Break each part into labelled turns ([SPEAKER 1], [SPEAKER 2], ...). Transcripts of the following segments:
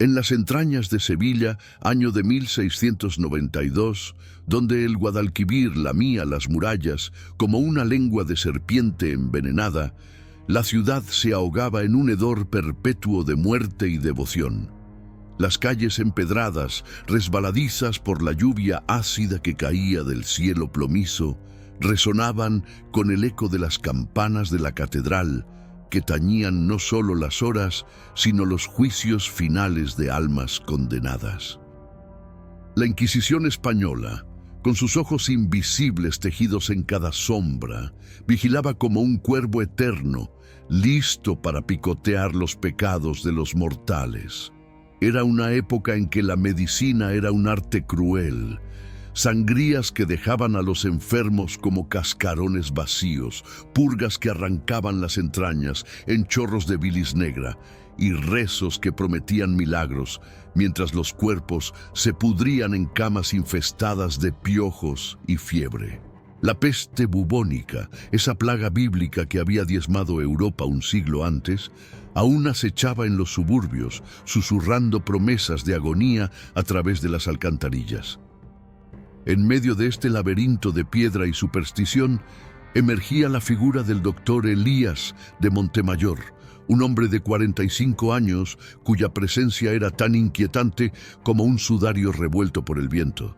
[SPEAKER 1] En las entrañas de Sevilla, año de 1692, donde el Guadalquivir lamía las murallas como una lengua de serpiente envenenada, la ciudad se ahogaba en un hedor perpetuo de muerte y devoción. Las calles empedradas, resbaladizas por la lluvia ácida que caía del cielo plomizo, resonaban con el eco de las campanas de la catedral, que tañían no solo las horas, sino los juicios finales de almas condenadas. La Inquisición española, con sus ojos invisibles tejidos en cada sombra, vigilaba como un cuervo eterno, listo para picotear los pecados de los mortales. Era una época en que la medicina era un arte cruel, sangrías que dejaban a los enfermos como cascarones vacíos, purgas que arrancaban las entrañas en chorros de bilis negra y rezos que prometían milagros, mientras los cuerpos se pudrían en camas infestadas de piojos y fiebre. La peste bubónica, esa plaga bíblica que había diezmado Europa un siglo antes, aún acechaba en los suburbios, susurrando promesas de agonía a través de las alcantarillas. En medio de este laberinto de piedra y superstición, emergía la figura del doctor Elías de Montemayor, un hombre de 45 años cuya presencia era tan inquietante como un sudario revuelto por el viento.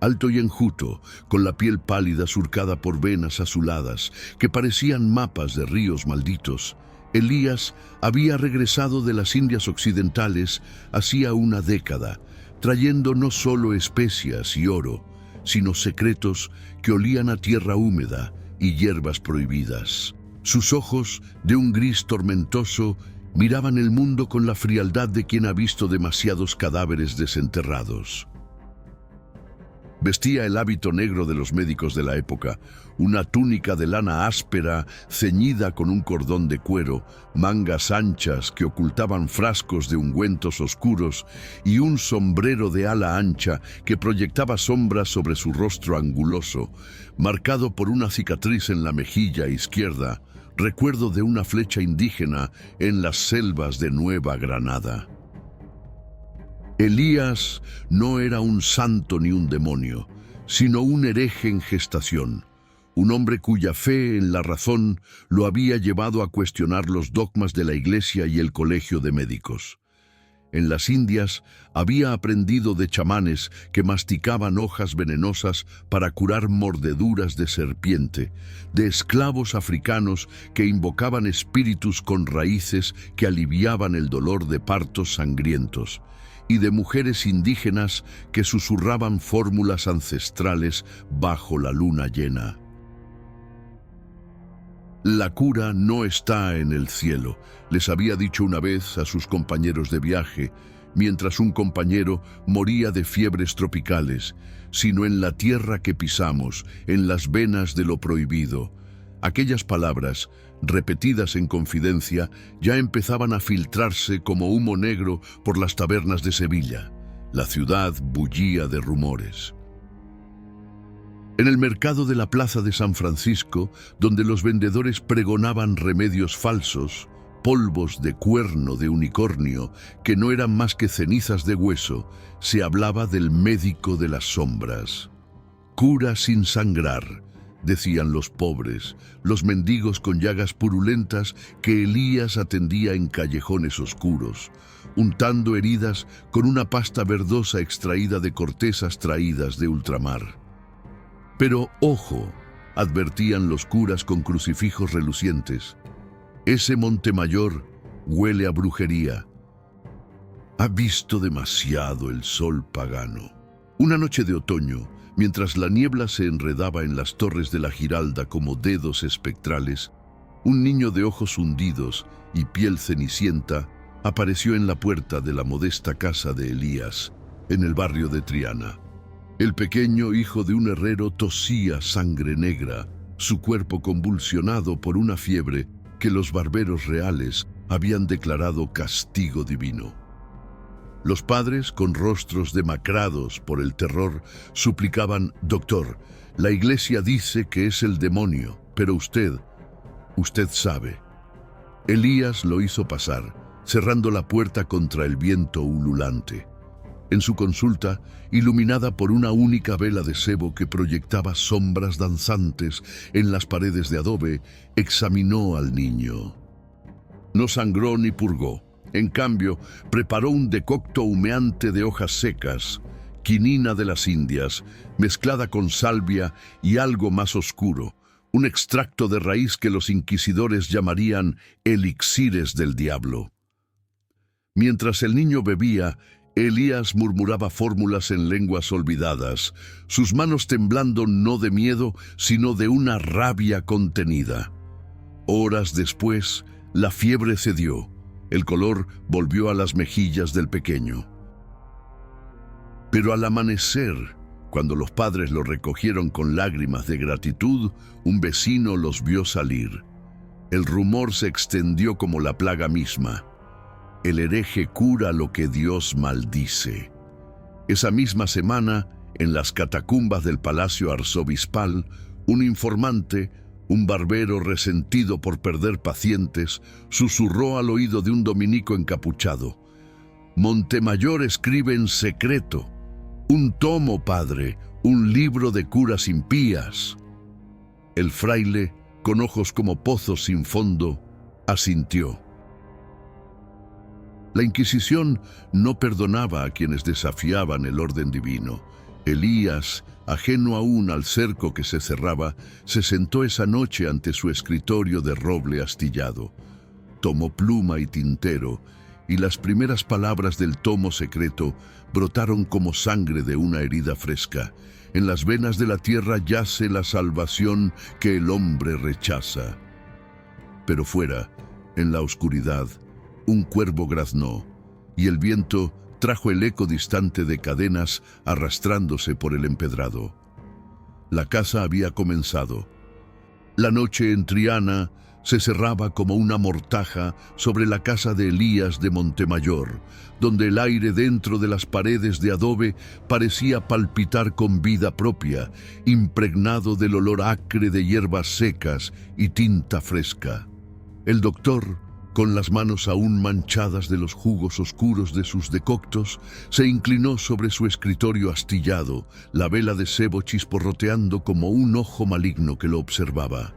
[SPEAKER 1] Alto y enjuto, con la piel pálida surcada por venas azuladas que parecían mapas de ríos malditos, Elías había regresado de las Indias Occidentales hacía una década, trayendo no solo especias y oro, sino secretos que olían a tierra húmeda y hierbas prohibidas. Sus ojos, de un gris tormentoso, miraban el mundo con la frialdad de quien ha visto demasiados cadáveres desenterrados. Vestía el hábito negro de los médicos de la época, una túnica de lana áspera ceñida con un cordón de cuero, mangas anchas que ocultaban frascos de ungüentos oscuros y un sombrero de ala ancha que proyectaba sombras sobre su rostro anguloso, marcado por una cicatriz en la mejilla izquierda, recuerdo de una flecha indígena en las selvas de Nueva Granada. Elías no era un santo ni un demonio, sino un hereje en gestación, un hombre cuya fe en la razón lo había llevado a cuestionar los dogmas de la Iglesia y el Colegio de Médicos. En las Indias había aprendido de chamanes que masticaban hojas venenosas para curar mordeduras de serpiente, de esclavos africanos que invocaban espíritus con raíces que aliviaban el dolor de partos sangrientos, y de mujeres indígenas que susurraban fórmulas ancestrales bajo la luna llena. La cura no está en el cielo, les había dicho una vez a sus compañeros de viaje, mientras un compañero moría de fiebres tropicales, sino en la tierra que pisamos, en las venas de lo prohibido. Aquellas palabras, repetidas en confidencia, ya empezaban a filtrarse como humo negro por las tabernas de Sevilla. La ciudad bullía de rumores. En el mercado de la plaza de San Francisco, donde los vendedores pregonaban remedios falsos, polvos de cuerno de unicornio, que no eran más que cenizas de hueso, se hablaba del médico de las sombras. Cura sin sangrar, decían los pobres, los mendigos con llagas purulentas que Elías atendía en callejones oscuros, untando heridas con una pasta verdosa extraída de cortezas traídas de ultramar. Pero ojo, advertían los curas con crucifijos relucientes, ese Montemayor huele a brujería. Ha visto demasiado el sol pagano. Una noche de otoño, mientras la niebla se enredaba en las torres de la Giralda como dedos espectrales, un niño de ojos hundidos y piel cenicienta apareció en la puerta de la modesta casa de Elías, en el barrio de Triana. El pequeño hijo de un herrero tosía sangre negra, su cuerpo convulsionado por una fiebre que los barberos reales habían declarado castigo divino. Los padres, con rostros demacrados por el terror, suplicaban: «Doctor, la iglesia dice que es el demonio, pero usted sabe». Elías lo hizo pasar, cerrando la puerta contra el viento ululante. En su consulta, iluminada por una única vela de sebo que proyectaba sombras danzantes en las paredes de adobe, examinó al niño. No sangró ni purgó. En cambio, preparó un decocto humeante de hojas secas, quinina de las Indias, mezclada con salvia y algo más oscuro, un extracto de raíz que los inquisidores llamarían elixires del diablo. Mientras el niño bebía, Elías murmuraba fórmulas en lenguas olvidadas, sus manos temblando no de miedo, sino de una rabia contenida. Horas después, la fiebre cedió. El color volvió a las mejillas del pequeño. Pero al amanecer, cuando los padres lo recogieron con lágrimas de gratitud, un vecino los vio salir. El rumor se extendió como la plaga misma. El hereje cura lo que Dios maldice. Esa misma semana, en las catacumbas del Palacio Arzobispal, un informante, un barbero resentido por perder pacientes, susurró al oído de un dominico encapuchado: «Montemayor escribe en secreto. Un tomo, padre, un libro de curas impías». El fraile, con ojos como pozos sin fondo, asintió. La Inquisición no perdonaba a quienes desafiaban el orden divino. Elías, ajeno aún al cerco que se cerraba, se sentó esa noche ante su escritorio de roble astillado. Tomó pluma y tintero, y las primeras palabras del tomo secreto brotaron como sangre de una herida fresca. En las venas de la tierra yace la salvación que el hombre rechaza. Pero fuera, en la oscuridad, un cuervo graznó, y el viento trajo el eco distante de cadenas arrastrándose por el empedrado. La caza había comenzado. La noche en Triana se cerraba como una mortaja sobre la casa de Elías de Montemayor, donde el aire dentro de las paredes de adobe parecía palpitar con vida propia, impregnado del olor acre de hierbas secas y tinta fresca. El doctor, con las manos aún manchadas de los jugos oscuros de sus decoctos, se inclinó sobre su escritorio astillado, la vela de sebo chisporroteando como un ojo maligno que lo observaba.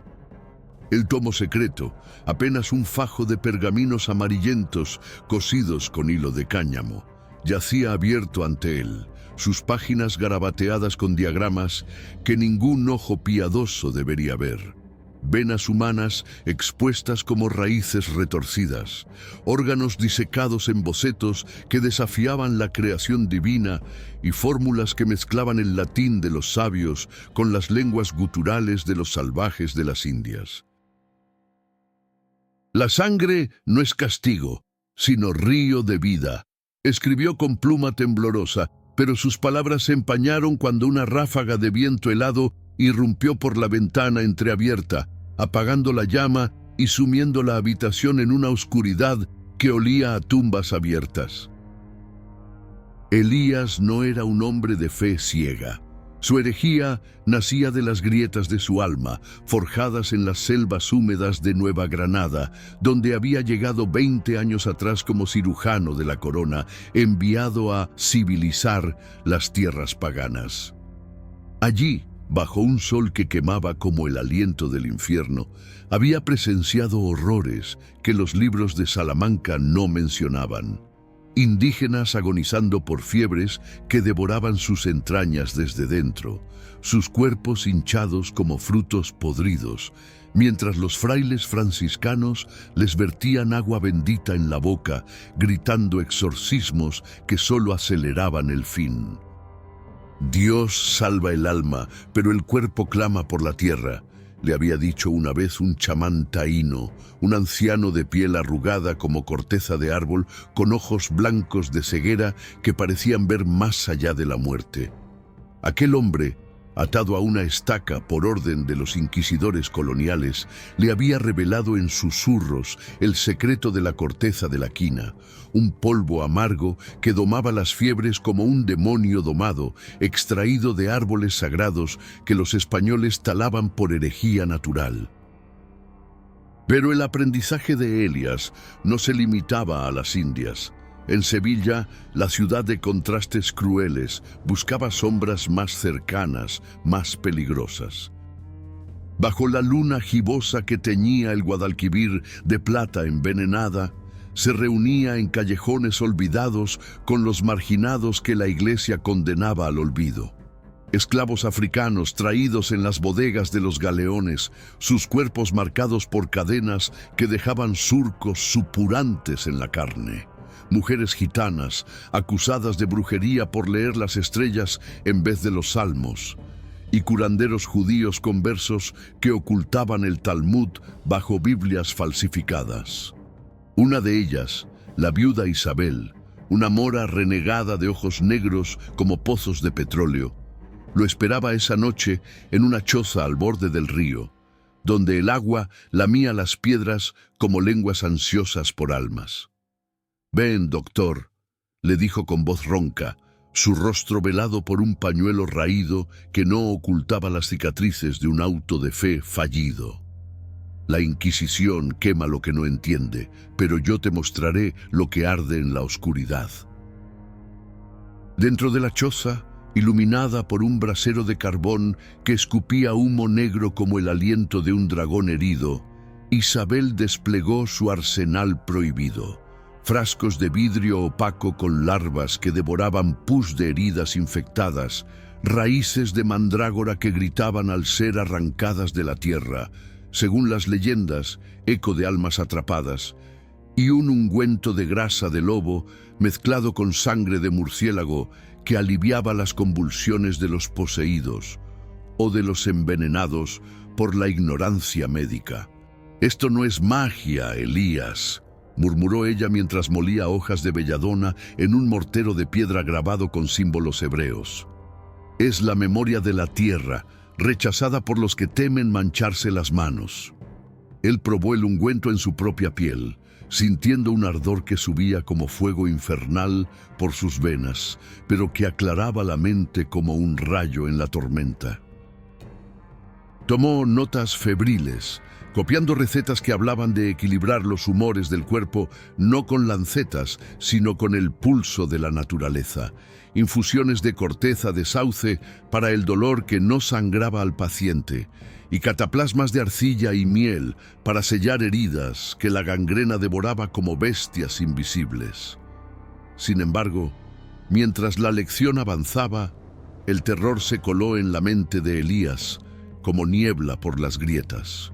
[SPEAKER 1] El tomo secreto, apenas un fajo de pergaminos amarillentos cosidos con hilo de cáñamo, yacía abierto ante él, sus páginas garabateadas con diagramas que ningún ojo piadoso debería ver. Venas humanas expuestas como raíces retorcidas, órganos disecados en bocetos que desafiaban la creación divina y fórmulas que mezclaban el latín de los sabios con las lenguas guturales de los salvajes de las Indias. «La sangre no es castigo, sino río de vida», escribió con pluma temblorosa, pero sus palabras se empañaron cuando una ráfaga de viento helado irrumpió por la ventana entreabierta, apagando la llama y sumiendo la habitación en una oscuridad que olía a tumbas abiertas. Elías no era un hombre de fe ciega. Su herejía nacía de las grietas de su alma, forjadas en las selvas húmedas de Nueva Granada, donde había llegado 20 años atrás como cirujano de la corona, enviado a civilizar las tierras paganas. Allí, bajo un sol que quemaba como el aliento del infierno, había presenciado horrores que los libros de Salamanca no mencionaban. Indígenas agonizando por fiebres que devoraban sus entrañas desde dentro, sus cuerpos hinchados como frutos podridos, mientras los frailes franciscanos les vertían agua bendita en la boca, gritando exorcismos que solo aceleraban el fin. «Dios salva el alma, pero el cuerpo clama por la tierra», le había dicho una vez un chamán taíno, un anciano de piel arrugada como corteza de árbol, con ojos blancos de ceguera que parecían ver más allá de la muerte. Aquel hombre, atado a una estaca por orden de los inquisidores coloniales, le había revelado en susurros el secreto de la corteza de la quina, un polvo amargo que domaba las fiebres como un demonio domado, extraído de árboles sagrados que los españoles talaban por herejía natural. Pero el aprendizaje de Elias no se limitaba a las Indias. En Sevilla, la ciudad de contrastes crueles buscaba sombras más cercanas, más peligrosas. Bajo la luna gibosa que teñía el Guadalquivir de plata envenenada, se reunía en callejones olvidados con los marginados que la Iglesia condenaba al olvido. Esclavos africanos traídos en las bodegas de los galeones, sus cuerpos marcados por cadenas que dejaban surcos supurantes en la carne. Mujeres gitanas, acusadas de brujería por leer las estrellas en vez de los salmos, y curanderos judíos conversos que ocultaban el Talmud bajo Biblias falsificadas. Una de ellas, la viuda Isabel, una mora renegada de ojos negros como pozos de petróleo, lo esperaba esa noche en una choza al borde del río, donde el agua lamía las piedras como lenguas ansiosas por almas. «Ven, doctor», le dijo con voz ronca, su rostro velado por un pañuelo raído que no ocultaba las cicatrices de un auto de fe fallido. «La Inquisición quema lo que no entiende, pero yo te mostraré lo que arde en la oscuridad». Dentro de la choza, iluminada por un brasero de carbón que escupía humo negro como el aliento de un dragón herido, Isabel desplegó su arsenal prohibido. Frascos de vidrio opaco con larvas que devoraban pus de heridas infectadas, raíces de mandrágora que gritaban al ser arrancadas de la tierra, según las leyendas, eco de almas atrapadas, y un ungüento de grasa de lobo mezclado con sangre de murciélago que aliviaba las convulsiones de los poseídos o de los envenenados por la ignorancia médica. «Esto no es magia, Elías», murmuró ella mientras molía hojas de belladona en un mortero de piedra grabado con símbolos hebreos. «Es la memoria de la tierra, rechazada por los que temen mancharse las manos». Él probó el ungüento en su propia piel, sintiendo un ardor que subía como fuego infernal por sus venas, pero que aclaraba la mente como un rayo en la tormenta. Tomó notas febriles, copiando recetas que hablaban de equilibrar los humores del cuerpo no con lancetas, sino con el pulso de la naturaleza. Infusiones de corteza de sauce para el dolor que no sangraba al paciente, y cataplasmas de arcilla y miel para sellar heridas que la gangrena devoraba como bestias invisibles. Sin embargo, mientras la lección avanzaba, el terror se coló en la mente de Elías como niebla por las grietas.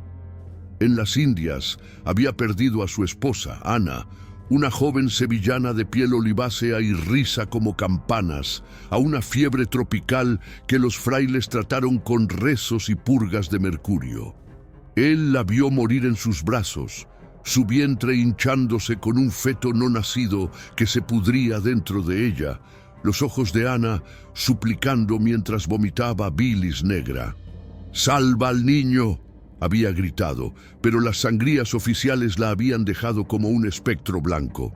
[SPEAKER 1] En las Indias había perdido a su esposa, Ana, una joven sevillana de piel olivácea y risa como campanas, a una fiebre tropical que los frailes trataron con rezos y purgas de mercurio. Él la vio morir en sus brazos, su vientre hinchándose con un feto no nacido que se pudría dentro de ella, los ojos de Ana suplicando mientras vomitaba bilis negra. «¡Salva al niño!», había gritado, pero las sangrías oficiales la habían dejado como un espectro blanco.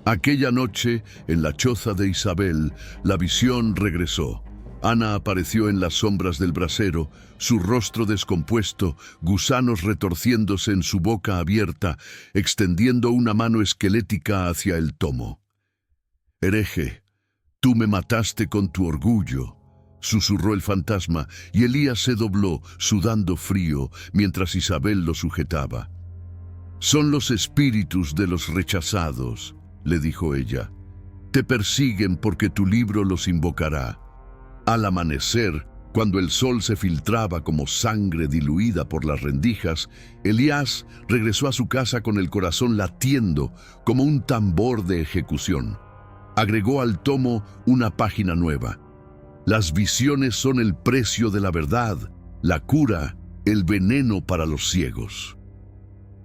[SPEAKER 1] Aquella noche, en la choza de Isabel, la visión regresó. Ana apareció en las sombras del brasero, su rostro descompuesto, gusanos retorciéndose en su boca abierta, extendiendo una mano esquelética hacia el tomo. «Hereje, tú me mataste con tu orgullo», susurró el fantasma, y Elías se dobló, sudando frío, mientras Isabel lo sujetaba. «Son los espíritus de los rechazados», le dijo ella. «Te persiguen porque tu libro los invocará». Al amanecer, cuando el sol se filtraba como sangre diluida por las rendijas, Elías regresó a su casa con el corazón latiendo como un tambor de ejecución. Agregó al tomo una página nueva. «Las visiones son el precio de la verdad, la cura, el veneno para los ciegos».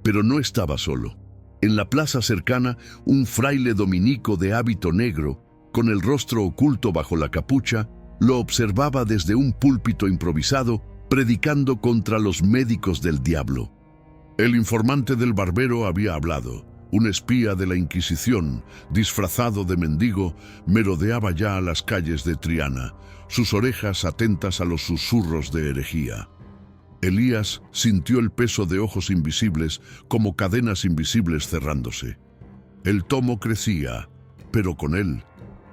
[SPEAKER 1] Pero no estaba solo. En la plaza cercana, un fraile dominico de hábito negro, con el rostro oculto bajo la capucha, lo observaba desde un púlpito improvisado, predicando contra los médicos del diablo. El informante del barbero había hablado. Un espía de la Inquisición, disfrazado de mendigo, merodeaba ya las calles de Triana, sus orejas atentas a los susurros de herejía. Elías sintió el peso de ojos invisibles como cadenas invisibles cerrándose. El tomo crecía, pero con él,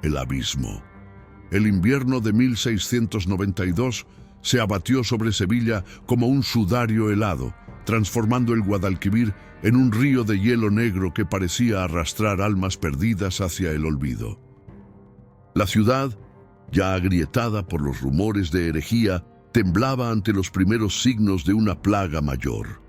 [SPEAKER 1] el abismo. El invierno de 1692 se abatió sobre Sevilla como un sudario helado, transformando el Guadalquivir en un río de hielo negro que parecía arrastrar almas perdidas hacia el olvido. La ciudad, ya agrietada por los rumores de herejía, temblaba ante los primeros signos de una plaga mayor.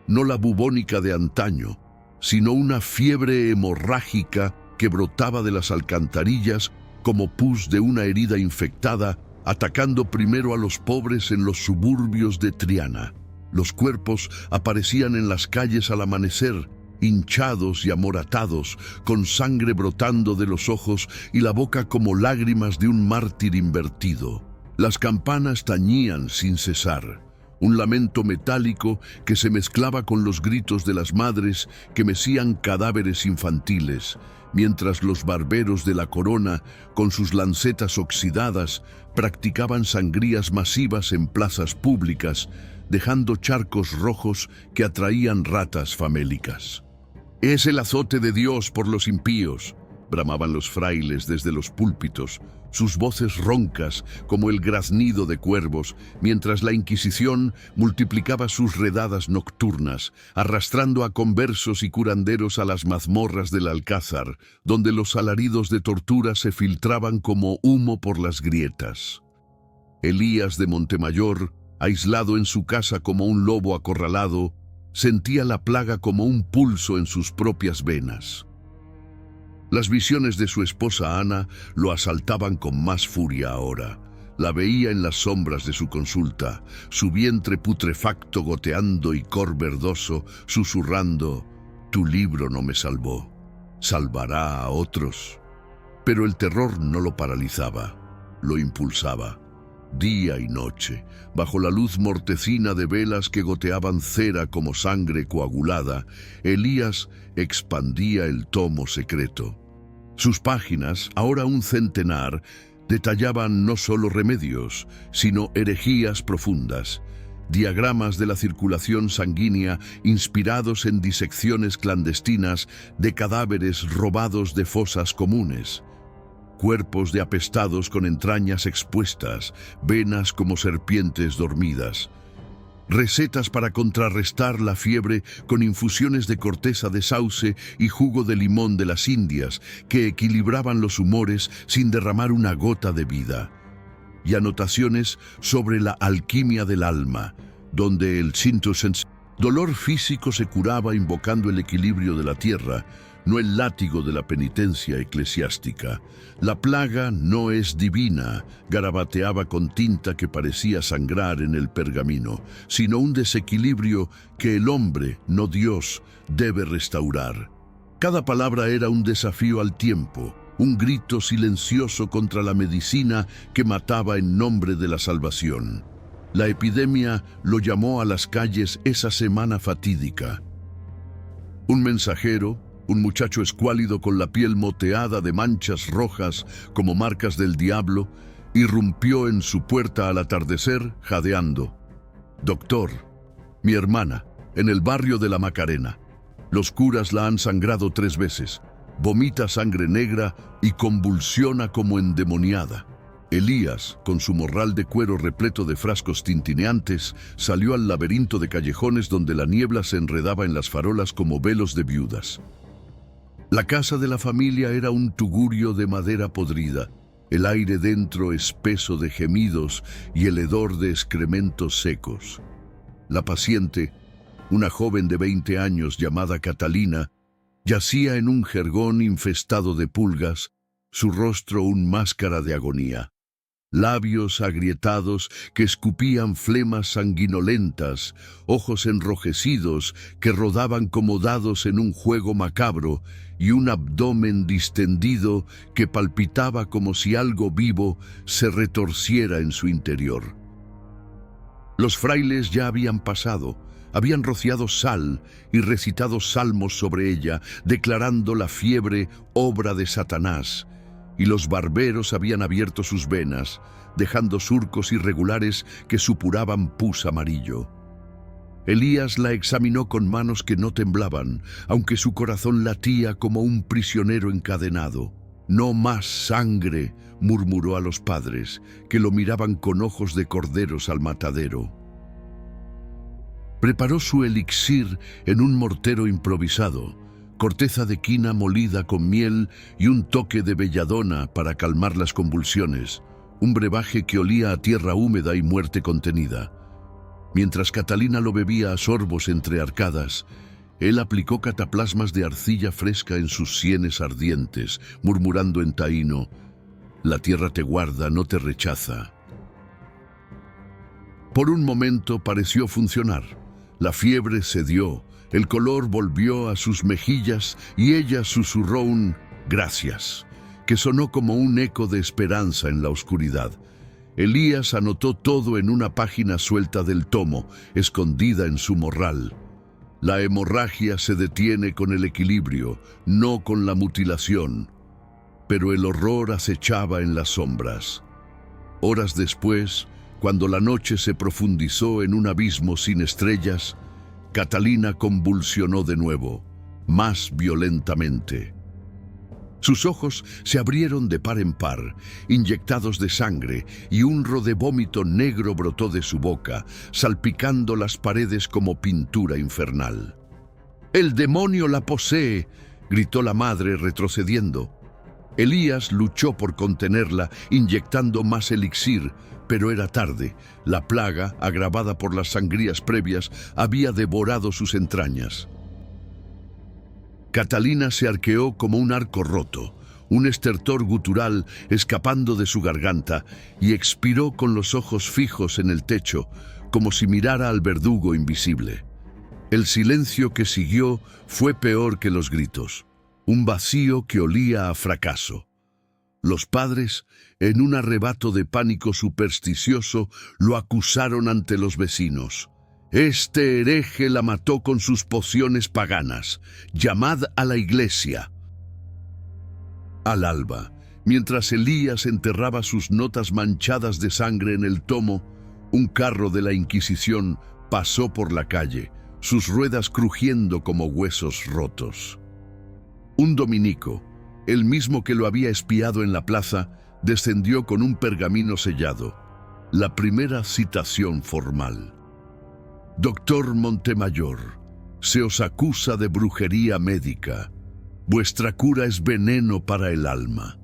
[SPEAKER 1] No la bubónica de antaño, sino una fiebre hemorrágica que brotaba de las alcantarillas como pus de una herida infectada, atacando primero a los pobres en los suburbios de Triana. Los cuerpos aparecían en las calles al amanecer, hinchados y amoratados, con sangre brotando de los ojos y la boca como lágrimas de un mártir invertido. Las campanas tañían sin cesar, un lamento metálico que se mezclaba con los gritos de las madres que mecían cadáveres infantiles, mientras los barberos de la corona, con sus lancetas oxidadas, practicaban sangrías masivas en plazas públicas, dejando charcos rojos que atraían ratas famélicas. «Es el azote de Dios por los impíos», bramaban los frailes desde los púlpitos, sus voces roncas como el graznido de cuervos, mientras la Inquisición multiplicaba sus redadas nocturnas, arrastrando a conversos y curanderos a las mazmorras del Alcázar, donde los alaridos de tortura se filtraban como humo por las grietas. Elías de Montemayor, aislado en su casa como un lobo acorralado, sentía la plaga como un pulso en sus propias venas. Las visiones de su esposa Ana lo asaltaban con más furia ahora. La veía en las sombras de su consulta, su vientre putrefacto goteando y cor verdoso, susurrando: «Tu libro no me salvó, salvará a otros». Pero el terror no lo paralizaba, lo impulsaba. Día y noche, bajo la luz mortecina de velas que goteaban cera como sangre coagulada, Elías expandía el tomo secreto. Sus páginas, ahora un centenar, detallaban no solo remedios, sino herejías profundas, diagramas de la circulación sanguínea inspirados en disecciones clandestinas de cadáveres robados de fosas comunes, cuerpos de apestados con entrañas expuestas, venas como serpientes dormidas. Recetas para contrarrestar la fiebre con infusiones de corteza de sauce y jugo de limón de las Indias que equilibraban los humores sin derramar una gota de vida. Y anotaciones sobre la alquimia del alma, donde el dolor físico se curaba invocando el equilibrio de la tierra, no el látigo de la penitencia eclesiástica. La plaga no es divina, garabateaba con tinta que parecía sangrar en el pergamino, sino un desequilibrio que el hombre, no Dios, debe restaurar. Cada palabra era un desafío al tiempo, un grito silencioso contra la medicina que mataba en nombre de la salvación. La epidemia lo llamó a las calles esa semana fatídica. Un mensajero, un muchacho escuálido con la piel moteada de manchas rojas como marcas del diablo, irrumpió en su puerta al atardecer jadeando. «Doctor, mi hermana, en el barrio de la Macarena. Los curas la han sangrado 3 veces. Vomita sangre negra y convulsiona como endemoniada». Elías, con su morral de cuero repleto de frascos tintineantes, salió al laberinto de callejones donde la niebla se enredaba en las farolas como velos de viudas. La casa de la familia era un tugurio de madera podrida, el aire dentro espeso de gemidos y el hedor de excrementos secos. La paciente, una joven de 20 años llamada Catalina, yacía en un jergón infestado de pulgas, su rostro un máscara de agonía. Labios agrietados que escupían flemas sanguinolentas, ojos enrojecidos que rodaban como dados en un juego macabro y un abdomen distendido que palpitaba como si algo vivo se retorciera en su interior. Los frailes ya habían pasado, habían rociado sal y recitado salmos sobre ella, declarando la fiebre obra de Satanás, y los barberos habían abierto sus venas, dejando surcos irregulares que supuraban pus amarillo. Elías la examinó con manos que no temblaban, aunque su corazón latía como un prisionero encadenado. «No más sangre», murmuró a los padres, que lo miraban con ojos de corderos al matadero. Preparó su elixir en un mortero improvisado, corteza de quina molida con miel y un toque de belladona para calmar las convulsiones, un brebaje que olía a tierra húmeda y muerte contenida. Mientras Catalina lo bebía a sorbos entre arcadas, él aplicó cataplasmas de arcilla fresca en sus sienes ardientes, murmurando en taíno: «La tierra te guarda, no te rechaza». Por un momento pareció funcionar. La fiebre cedió, el color volvió a sus mejillas y ella susurró un «gracias», que sonó como un eco de esperanza en la oscuridad. Elías anotó todo en una página suelta del tomo, escondida en su morral. La hemorragia se detiene con el equilibrio, no con la mutilación. Pero el horror acechaba en las sombras. Horas después, cuando la noche se profundizó en un abismo sin estrellas, Catalina convulsionó de nuevo, más violentamente. Sus ojos se abrieron de par en par, inyectados de sangre, y un ro de vómito negro brotó de su boca, salpicando las paredes como pintura infernal. «¡El demonio la posee!», gritó la madre retrocediendo. Elías luchó por contenerla, inyectando más elixir, pero era tarde. La plaga, agravada por las sangrías previas, había devorado sus entrañas. Catalina se arqueó como un arco roto, un estertor gutural escapando de su garganta, y expiró con los ojos fijos en el techo, como si mirara al verdugo invisible. El silencio que siguió fue peor que los gritos, un vacío que olía a fracaso. Los padres, en un arrebato de pánico supersticioso, lo acusaron ante los vecinos. «Este hereje la mató con sus pociones paganas. Llamad a la iglesia». Al alba, mientras Elías enterraba sus notas manchadas de sangre en el tomo, un carro de la Inquisición pasó por la calle, sus ruedas crujiendo como huesos rotos. Un dominico, el mismo que lo había espiado en la plaza, descendió con un pergamino sellado, la primera citación formal. «Doctor Montemayor, se os acusa de brujería médica. Vuestra cura es veneno para el alma».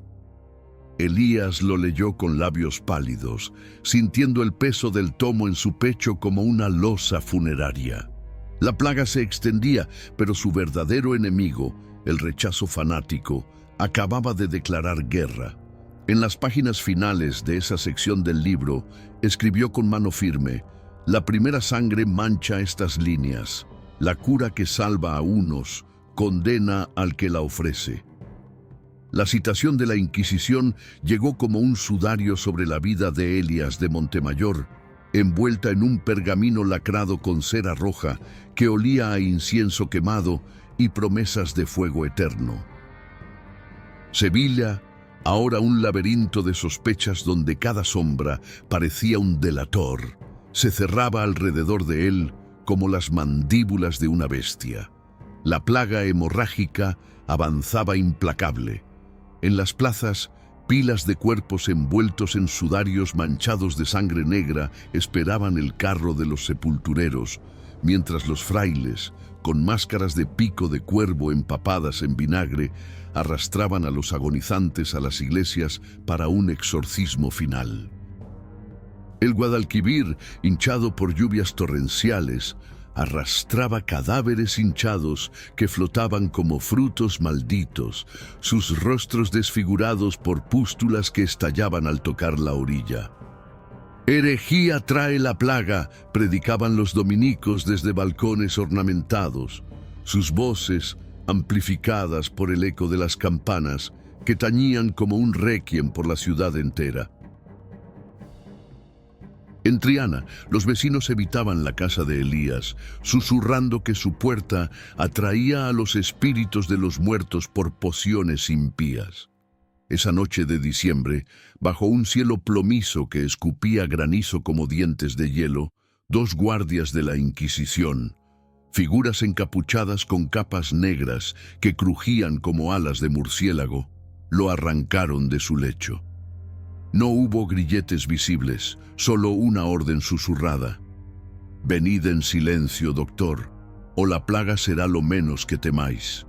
[SPEAKER 1] Elías lo leyó con labios pálidos, sintiendo el peso del tomo en su pecho como una losa funeraria. La plaga se extendía, pero su verdadero enemigo, el rechazo fanático, acababa de declarar guerra. En las páginas finales de esa sección del libro, escribió con mano firme: «La primera sangre mancha estas líneas. La cura que salva a unos condena al que la ofrece». La citación de la Inquisición llegó como un sudario sobre la vida de Elías de Montemayor, envuelta en un pergamino lacrado con cera roja que olía a incienso quemado y promesas de fuego eterno. Sevilla, ahora un laberinto de sospechas donde cada sombra parecía un delator, se cerraba alrededor de él como las mandíbulas de una bestia. La plaga hemorrágica avanzaba implacable. En las plazas, pilas de cuerpos envueltos en sudarios manchados de sangre negra esperaban el carro de los sepultureros, mientras los frailes, con máscaras de pico de cuervo empapadas en vinagre, arrastraban a los agonizantes a las iglesias para un exorcismo final. El Guadalquivir, hinchado por lluvias torrenciales, arrastraba cadáveres hinchados que flotaban como frutos malditos, sus rostros desfigurados por pústulas que estallaban al tocar la orilla. «Herejía trae la plaga», predicaban los dominicos desde balcones ornamentados, sus voces amplificadas por el eco de las campanas que tañían como un requiem por la ciudad entera. En Triana, los vecinos evitaban la casa de Elías, susurrando que su puerta atraía a los espíritus de los muertos por pociones impías. Esa noche de diciembre, bajo un cielo plomizo que escupía granizo como dientes de hielo, dos guardias de la Inquisición, figuras encapuchadas con capas negras que crujían como alas de murciélago, lo arrancaron de su lecho. No hubo grilletes visibles, solo una orden susurrada. «Venid en silencio, doctor, o la plaga será lo menos que temáis».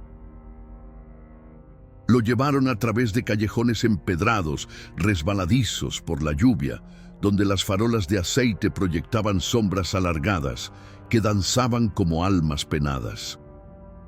[SPEAKER 1] Lo llevaron a través de callejones empedrados, resbaladizos por la lluvia, donde las farolas de aceite proyectaban sombras alargadas que danzaban como almas penadas.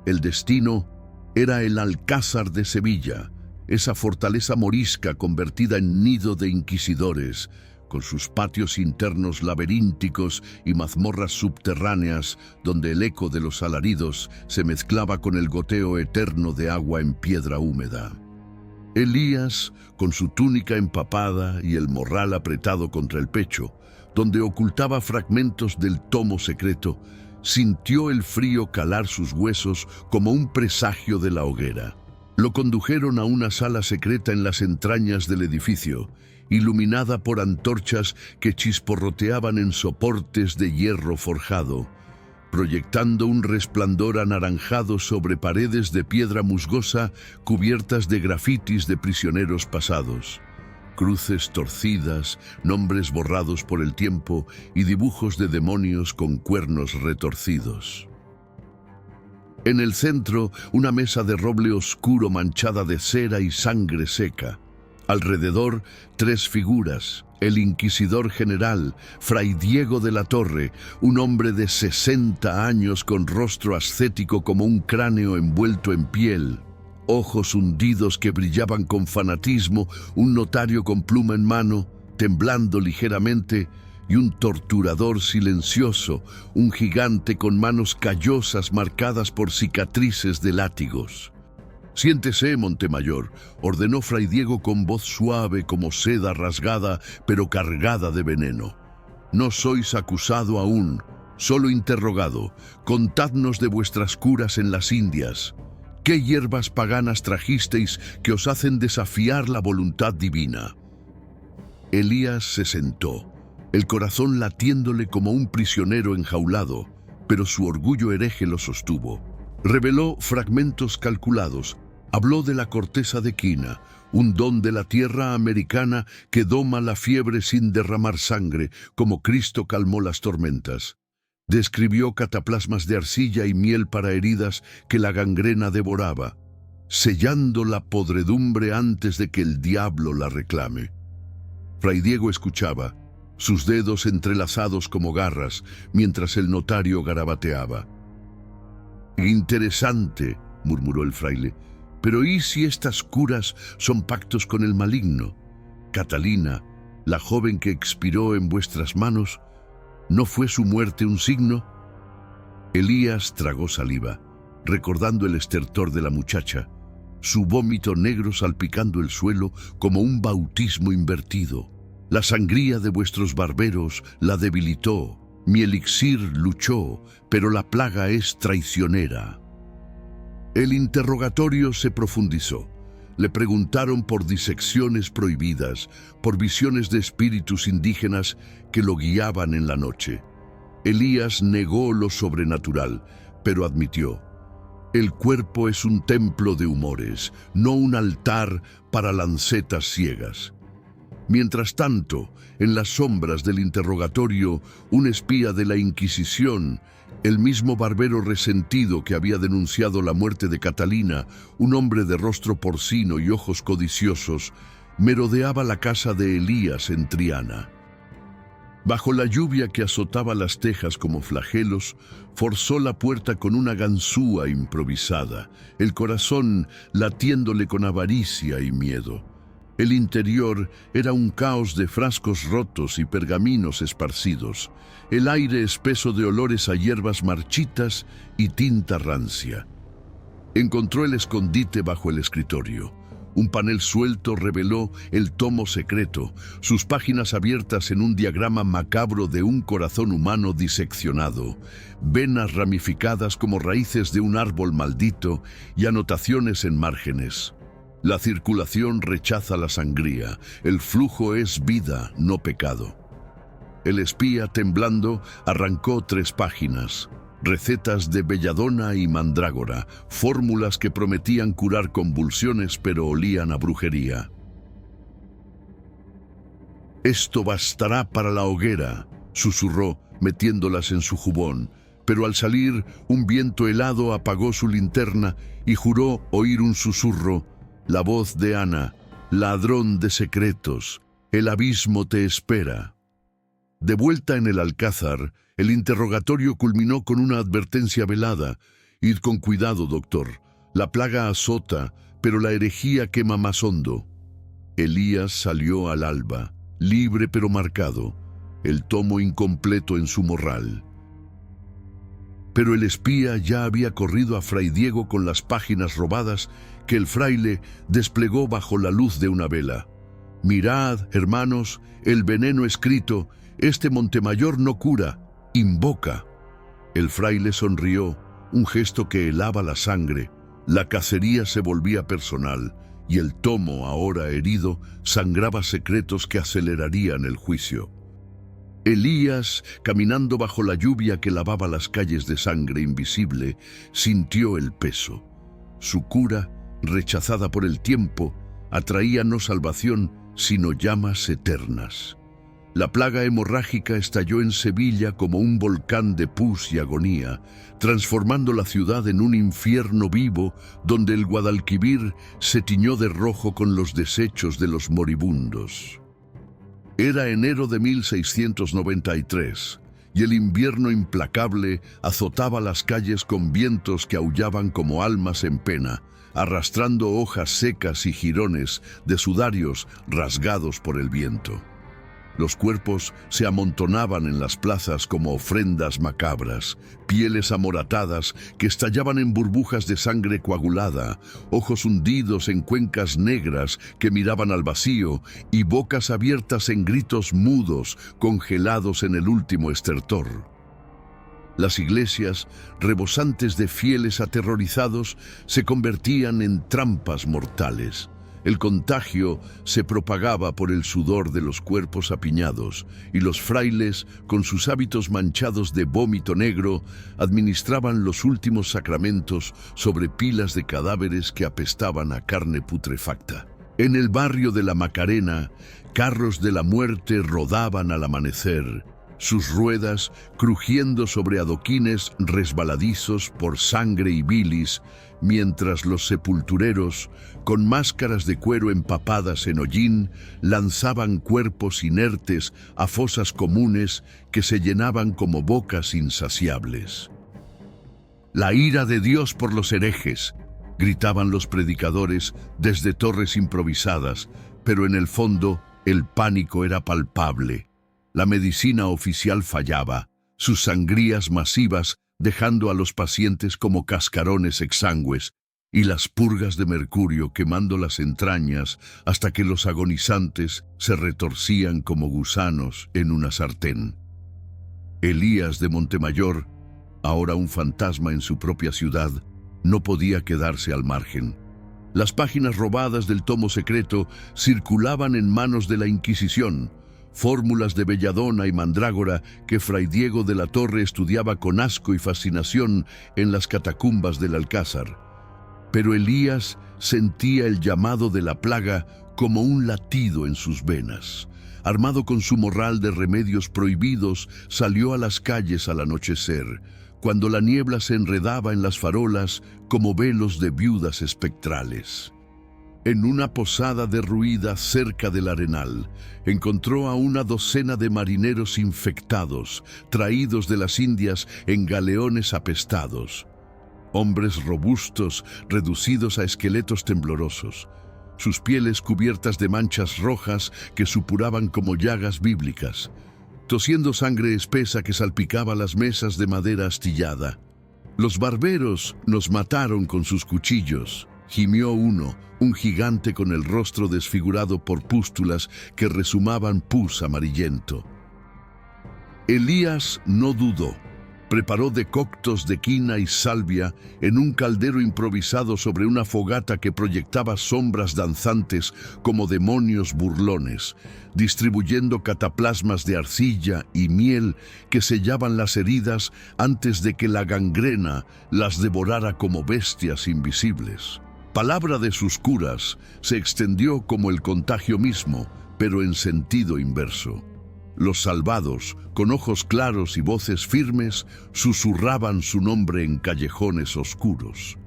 [SPEAKER 1] El destino era el Alcázar de Sevilla, esa fortaleza morisca convertida en nido de inquisidores, con sus patios internos laberínticos y mazmorras subterráneas donde el eco de los alaridos se mezclaba con el goteo eterno de agua en piedra húmeda. Elías, con su túnica empapada y el morral apretado contra el pecho, donde ocultaba fragmentos del tomo secreto, sintió el frío calar sus huesos como un presagio de la hoguera. Lo condujeron a una sala secreta en las entrañas del edificio, iluminada por antorchas que chisporroteaban en soportes de hierro forjado, proyectando un resplandor anaranjado sobre paredes de piedra musgosa cubiertas de grafitis de prisioneros pasados. Cruces torcidas, nombres borrados por el tiempo y dibujos de demonios con cuernos retorcidos. En el centro, una mesa de roble oscuro manchada de cera y sangre seca. Alrededor, tres figuras: el inquisidor general, Fray Diego de la Torre, un hombre de 60 años con rostro ascético como un cráneo envuelto en piel, ojos hundidos que brillaban con fanatismo, un notario con pluma en mano, temblando ligeramente, y un torturador silencioso, un gigante con manos callosas marcadas por cicatrices de látigos. «Siéntese, Montemayor», ordenó Fray Diego con voz suave como seda rasgada, pero cargada de veneno. «No sois acusado aún, solo interrogado. Contadnos de vuestras curas en las Indias. ¿Qué hierbas paganas trajisteis que os hacen desafiar la voluntad divina?» Elías se sentó, el corazón latiéndole como un prisionero enjaulado, pero su orgullo hereje lo sostuvo. Reveló fragmentos calculados. Habló de la corteza de quina, un don de la tierra americana que doma la fiebre sin derramar sangre, como Cristo calmó las tormentas. Describió cataplasmas de arcilla y miel para heridas que la gangrena devoraba, sellando la podredumbre antes de que el diablo la reclame. Fray Diego escuchaba, sus dedos entrelazados como garras, mientras el notario garabateaba. «Interesante», murmuró el fraile, «pero ¿y si estas curas son pactos con el maligno? Catalina, la joven que expiró en vuestras manos, ¿no fue su muerte un signo?» Elías tragó saliva, recordando el estertor de la muchacha, su vómito negro salpicando el suelo como un bautismo invertido. «La sangría de vuestros barberos la debilitó, mi elixir luchó, pero la plaga es traicionera». El interrogatorio se profundizó. Le preguntaron por disecciones prohibidas, por visiones de espíritus indígenas que lo guiaban en la noche. Elías negó lo sobrenatural, pero admitió: «El cuerpo es un templo de humores, no un altar para lancetas ciegas». Mientras tanto, en las sombras del interrogatorio, un espía de la Inquisición, el mismo barbero resentido que había denunciado la muerte de Catalina, un hombre de rostro porcino y ojos codiciosos, merodeaba la casa de Elías en Triana. Bajo la lluvia que azotaba las tejas como flagelos, forzó la puerta con una ganzúa improvisada, el corazón latiéndole con avaricia y miedo. El interior era un caos de frascos rotos y pergaminos esparcidos, el aire espeso de olores a hierbas marchitas y tinta rancia. Encontró el escondite bajo el escritorio. Un panel suelto reveló el tomo secreto, sus páginas abiertas en un diagrama macabro de un corazón humano diseccionado, venas ramificadas como raíces de un árbol maldito y anotaciones en márgenes. La circulación rechaza la sangría, el flujo es vida, no pecado. El espía, temblando, arrancó 3 páginas. Recetas de belladona y mandrágora, fórmulas que prometían curar convulsiones pero olían a brujería. «Esto bastará para la hoguera», susurró, metiéndolas en su jubón, pero al salir, un viento helado apagó su linterna y juró oír un susurro, la voz de Ana, ladrón de secretos, el abismo te espera. De vuelta en el Alcázar, el interrogatorio culminó con una advertencia velada. Id con cuidado, doctor. La plaga azota, pero la herejía quema más hondo. Elías salió al alba, libre pero marcado, el tomo incompleto en su morral. Pero el espía ya había corrido a Fray Diego con las páginas robadas que el fraile desplegó bajo la luz de una vela. «Mirad, hermanos, el veneno escrito, este Montemayor no cura, invoca». El fraile sonrió, un gesto que helaba la sangre. La cacería se volvía personal, y el tomo, ahora herido, sangraba secretos que acelerarían el juicio. Elías, caminando bajo la lluvia que lavaba las calles de sangre invisible, sintió el peso. Su cura, rechazada por el tiempo, atraía no salvación, sino llamas eternas. La plaga hemorrágica estalló en Sevilla como un volcán de pus y agonía, transformando la ciudad en un infierno vivo donde el Guadalquivir se tiñó de rojo con los desechos de los moribundos. Era enero de 1693, y el invierno implacable azotaba las calles con vientos que aullaban como almas en pena, arrastrando hojas secas y jirones de sudarios rasgados por el viento. Los cuerpos se amontonaban en las plazas como ofrendas macabras, pieles amoratadas que estallaban en burbujas de sangre coagulada, ojos hundidos en cuencas negras que miraban al vacío y bocas abiertas en gritos mudos, congelados en el último estertor. Las iglesias, rebosantes de fieles aterrorizados, se convertían en trampas mortales. El contagio se propagaba por el sudor de los cuerpos apiñados, y los frailes, con sus hábitos manchados de vómito negro, administraban los últimos sacramentos sobre pilas de cadáveres que apestaban a carne putrefacta. En el barrio de la Macarena, carros de la muerte rodaban al amanecer, sus ruedas crujiendo sobre adoquines resbaladizos por sangre y bilis, mientras los sepultureros, con máscaras de cuero empapadas en hollín, lanzaban cuerpos inertes a fosas comunes que se llenaban como bocas insaciables. «La ira de Dios por los herejes», gritaban los predicadores desde torres improvisadas, pero en el fondo el pánico era palpable. La medicina oficial fallaba, sus sangrías masivas dejando a los pacientes como cascarones exangües, y las purgas de mercurio quemando las entrañas hasta que los agonizantes se retorcían como gusanos en una sartén. Elías de Montemayor, ahora un fantasma en su propia ciudad, no podía quedarse al margen. Las páginas robadas del tomo secreto circulaban en manos de la Inquisición, fórmulas de belladona y mandrágora que Fray Diego de la Torre estudiaba con asco y fascinación en las catacumbas del Alcázar. Pero Elías sentía el llamado de la plaga como un latido en sus venas. Armado con su morral de remedios prohibidos, salió a las calles al anochecer, cuando la niebla se enredaba en las farolas como velos de viudas espectrales. En una posada derruida cerca del Arenal, encontró a una docena de marineros infectados, traídos de las Indias en galeones apestados. Hombres robustos, reducidos a esqueletos temblorosos, sus pieles cubiertas de manchas rojas que supuraban como llagas bíblicas, tosiendo sangre espesa que salpicaba las mesas de madera astillada. «Los barberos nos mataron con sus cuchillos», gimió uno, un gigante con el rostro desfigurado por pústulas que resumaban pus amarillento. Elías no dudó. Preparó decoctos de quina y salvia en un caldero improvisado sobre una fogata que proyectaba sombras danzantes como demonios burlones, distribuyendo cataplasmas de arcilla y miel que sellaban las heridas antes de que la gangrena las devorara como bestias invisibles. Palabra de sus curas se extendió como el contagio mismo, pero en sentido inverso. Los salvados, con ojos claros y voces firmes, susurraban su nombre en callejones oscuros.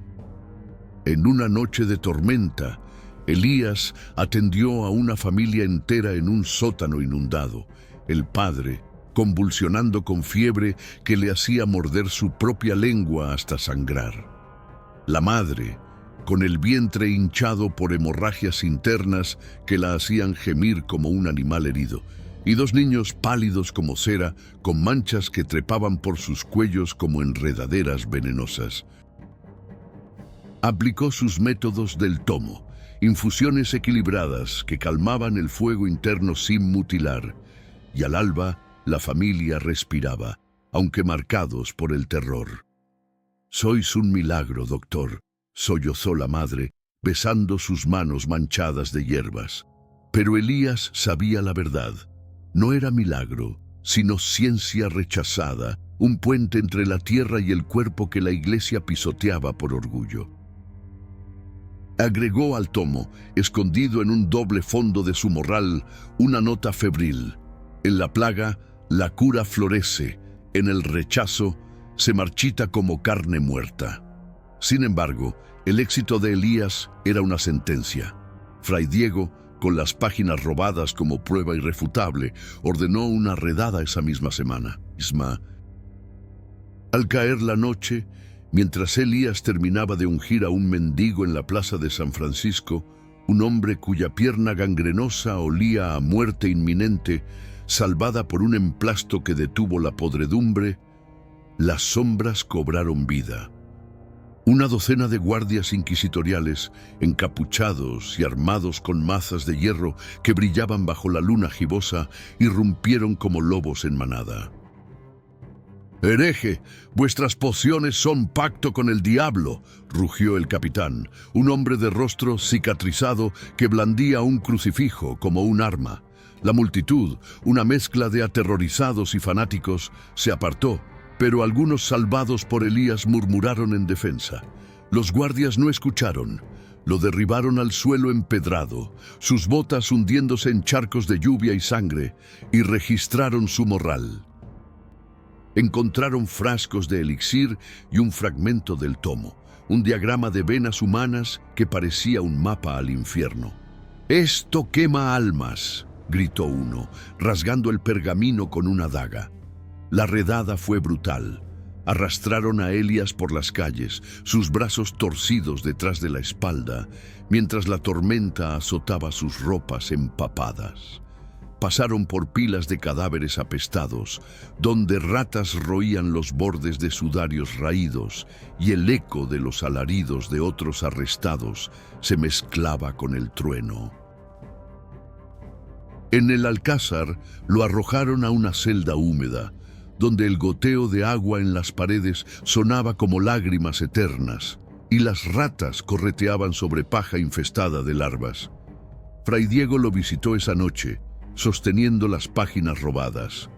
[SPEAKER 1] En una noche de tormenta, Elías atendió a una familia entera en un sótano inundado. El padre, convulsionando con fiebre que le hacía morder su propia lengua hasta sangrar. La madre, con el vientre hinchado por hemorragias internas que la hacían gemir como un animal herido, y dos niños pálidos como cera, con manchas que trepaban por sus cuellos como enredaderas venenosas. Aplicó sus métodos del tomo, infusiones equilibradas que calmaban el fuego interno sin mutilar, y al alba la familia respiraba, aunque marcados por el terror. «Sois un milagro, doctor», sollozó la madre, besando sus manos manchadas de hierbas. Pero Elías sabía la verdad. No era milagro, sino ciencia rechazada, un puente entre la tierra y el cuerpo que la iglesia pisoteaba por orgullo. Agregó al tomo, escondido en un doble fondo de su morral, una nota febril. En la plaga, la cura florece, en el rechazo, se marchita como carne muerta. Sin embargo, el éxito de Elías era una sentencia. Fray Diego, con las páginas robadas como prueba irrefutable, ordenó una redada esa misma semana. Al caer la noche, mientras Elías terminaba de ungir a un mendigo en la plaza de San Francisco, un hombre cuya pierna gangrenosa olía a muerte inminente, salvada por un emplasto que detuvo la podredumbre, las sombras cobraron vida. Una docena de guardias inquisitoriales, encapuchados y armados con mazas de hierro que brillaban bajo la luna gibosa, irrumpieron como lobos en manada. «Hereje, vuestras pociones son pacto con el diablo», rugió el capitán, un hombre de rostro cicatrizado que blandía un crucifijo como un arma. La multitud, una mezcla de aterrorizados y fanáticos, se apartó, pero algunos salvados por Elías murmuraron en defensa. Los guardias no escucharon. Lo derribaron al suelo empedrado, sus botas hundiéndose en charcos de lluvia y sangre, y registraron su morral. Encontraron frascos de elixir y un fragmento del tomo, un diagrama de venas humanas que parecía un mapa al infierno. «¡Esto quema almas!», gritó uno, rasgando el pergamino con una daga. La redada fue brutal. Arrastraron a Elías por las calles, sus brazos torcidos detrás de la espalda, mientras la tormenta azotaba sus ropas empapadas. Pasaron por pilas de cadáveres apestados, donde ratas roían los bordes de sudarios raídos y el eco de los alaridos de otros arrestados se mezclaba con el trueno. En el alcázar lo arrojaron a una celda húmeda, donde el goteo de agua en las paredes sonaba como lágrimas eternas, y las ratas correteaban sobre paja infestada de larvas. Fray Diego lo visitó esa noche, sosteniendo las páginas robadas.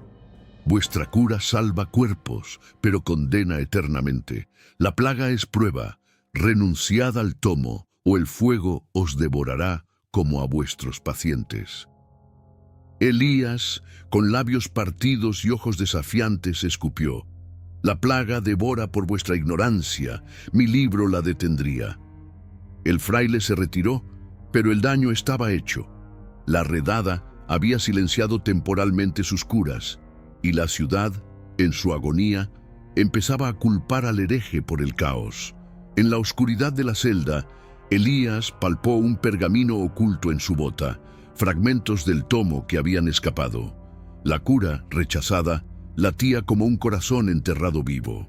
[SPEAKER 1] «Vuestra cura salva cuerpos, pero condena eternamente. La plaga es prueba. Renunciad al tomo, o el fuego os devorará como a vuestros pacientes». Elías, con labios partidos y ojos desafiantes, escupió: «La plaga devora por vuestra ignorancia, mi libro la detendría». El fraile se retiró, pero el daño estaba hecho. La redada había silenciado temporalmente sus curas, y la ciudad, en su agonía, empezaba a culpar al hereje por el caos. En la oscuridad de la celda, Elías palpó un pergamino oculto en su bota, fragmentos del tomo que habían escapado. La cura, rechazada, latía como un corazón enterrado vivo.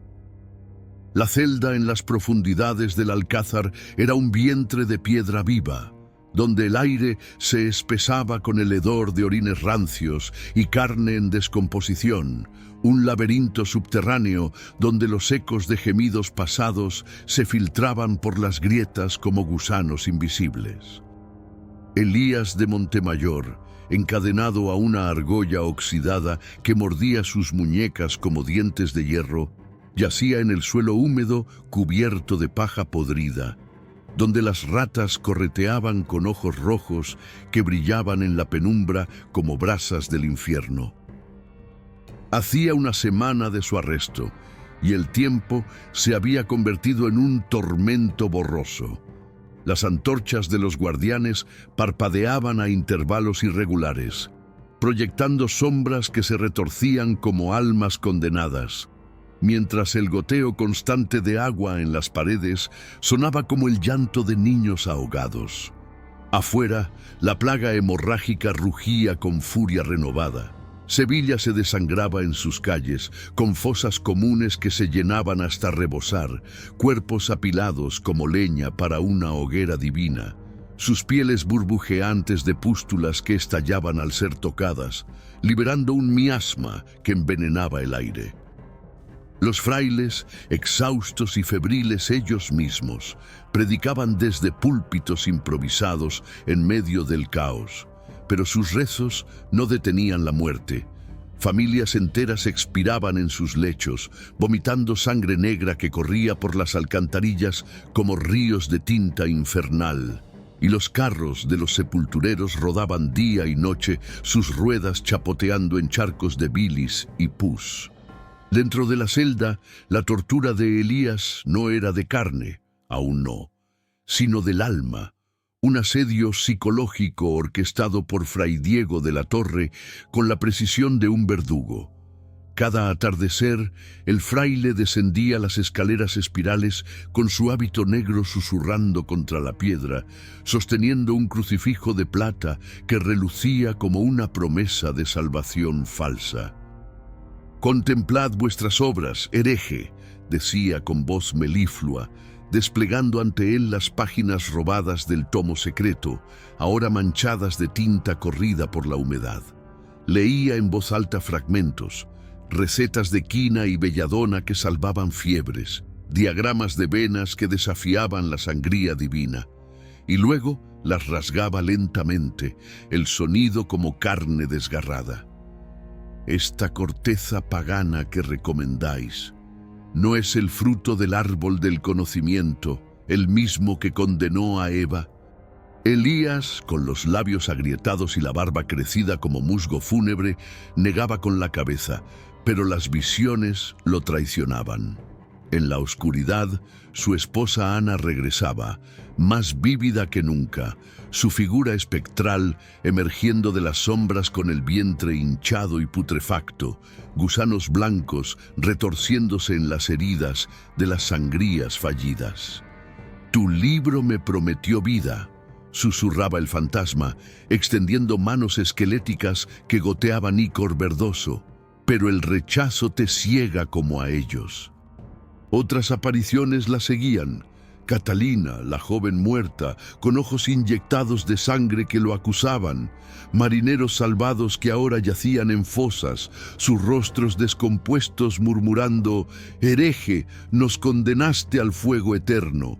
[SPEAKER 1] La celda en las profundidades del alcázar era un vientre de piedra viva. donde el aire se espesaba con el hedor de orines rancios y carne en descomposición, un laberinto subterráneo donde los ecos de gemidos pasados se filtraban por las grietas como gusanos invisibles. Elías de Montemayor, encadenado a una argolla oxidada que mordía sus muñecas como dientes de hierro, yacía en el suelo húmedo cubierto de paja podrida, donde las ratas correteaban con ojos rojos que brillaban en la penumbra como brasas del infierno. Hacía una semana de su arresto, y el tiempo se había convertido en un tormento borroso. Las antorchas de los guardianes parpadeaban a intervalos irregulares, proyectando sombras que se retorcían como almas condenadas, mientras el goteo constante de agua en las paredes sonaba como el llanto de niños ahogados. Afuera, la plaga hemorrágica rugía con furia renovada. Sevilla se desangraba en sus calles, con fosas comunes que se llenaban hasta rebosar, cuerpos apilados como leña para una hoguera divina, sus pieles burbujeantes de pústulas que estallaban al ser tocadas, liberando un miasma que envenenaba el aire. Los frailes, exhaustos y febriles ellos mismos, predicaban desde púlpitos improvisados en medio del caos, pero sus rezos no detenían la muerte. Familias enteras expiraban en sus lechos, vomitando sangre negra que corría por las alcantarillas como ríos de tinta infernal. Y los carros de los sepultureros rodaban día y noche, sus ruedas chapoteando en charcos de bilis y pus. Dentro de la celda, la tortura de Elías no era de carne, aún no, sino del alma. Un asedio psicológico orquestado por Fray Diego de la Torre con la precisión de un verdugo. Cada atardecer, el fraile descendía las escaleras espirales con su hábito negro susurrando contra la piedra, sosteniendo un crucifijo de plata que relucía como una promesa de salvación falsa. «Contemplad vuestras obras, hereje», decía con voz meliflua, desplegando ante él las páginas robadas del tomo secreto, ahora manchadas de tinta corrida por la humedad. Leía en voz alta fragmentos, recetas de quina y belladona que salvaban fiebres, diagramas de venas que desafiaban la sangría divina, y luego las rasgaba lentamente, el sonido como carne desgarrada. Esta corteza pagana que recomendáis no es el fruto del árbol del conocimiento, el mismo que condenó a Eva. Elías, con los labios agrietados y la barba crecida como musgo fúnebre, negaba con la cabeza, pero las visiones lo traicionaban. En la oscuridad, su esposa Ana regresaba, más vívida que nunca, su figura espectral emergiendo de las sombras con el vientre hinchado y putrefacto, gusanos blancos retorciéndose en las heridas de las sangrías fallidas. «Tu libro me prometió vida», susurraba el fantasma, extendiendo manos esqueléticas que goteaban ícor verdoso, «pero el rechazo te ciega como a ellos». Otras apariciones la seguían. Catalina, la joven muerta, con ojos inyectados de sangre que lo acusaban, marineros salvados que ahora yacían en fosas, sus rostros descompuestos murmurando: «Hereje, nos condenaste al fuego eterno».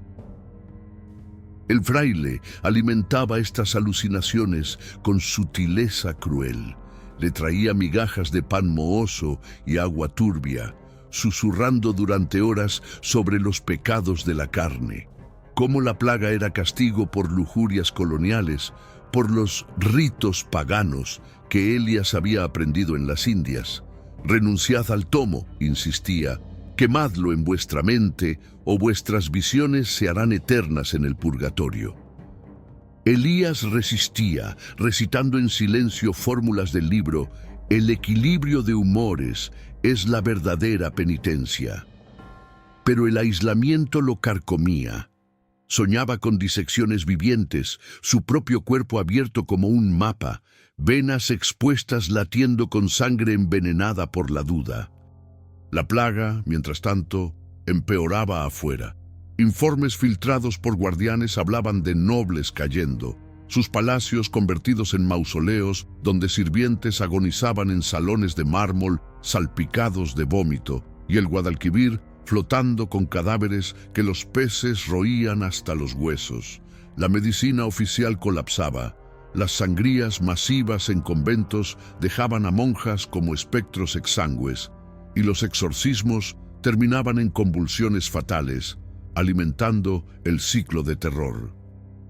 [SPEAKER 1] El fraile alimentaba estas alucinaciones con sutileza cruel. Le traía migajas de pan mohoso y agua turbia, susurrando durante horas sobre los pecados de la carne, cómo la plaga era castigo por lujurias coloniales, por los ritos paganos que Elías había aprendido en las Indias. «Renunciad al tomo», insistía, «quemadlo en vuestra mente o vuestras visiones se harán eternas en el purgatorio». Elías resistía, recitando en silencio fórmulas del libro «El equilibrio de humores es la verdadera penitencia». Pero el aislamiento lo carcomía. Soñaba con disecciones vivientes, su propio cuerpo abierto como un mapa, venas expuestas latiendo con sangre envenenada por la duda. La plaga, mientras tanto, empeoraba afuera. Informes filtrados por guardianes hablaban de nobles cayendo, sus palacios convertidos en mausoleos donde sirvientes agonizaban en salones de mármol salpicados de vómito, y el Guadalquivir flotando con cadáveres que los peces roían hasta los huesos. La medicina oficial colapsaba. Las sangrías masivas en conventos dejaban a monjas como espectros exangües, y los exorcismos terminaban en convulsiones fatales, alimentando el ciclo de terror.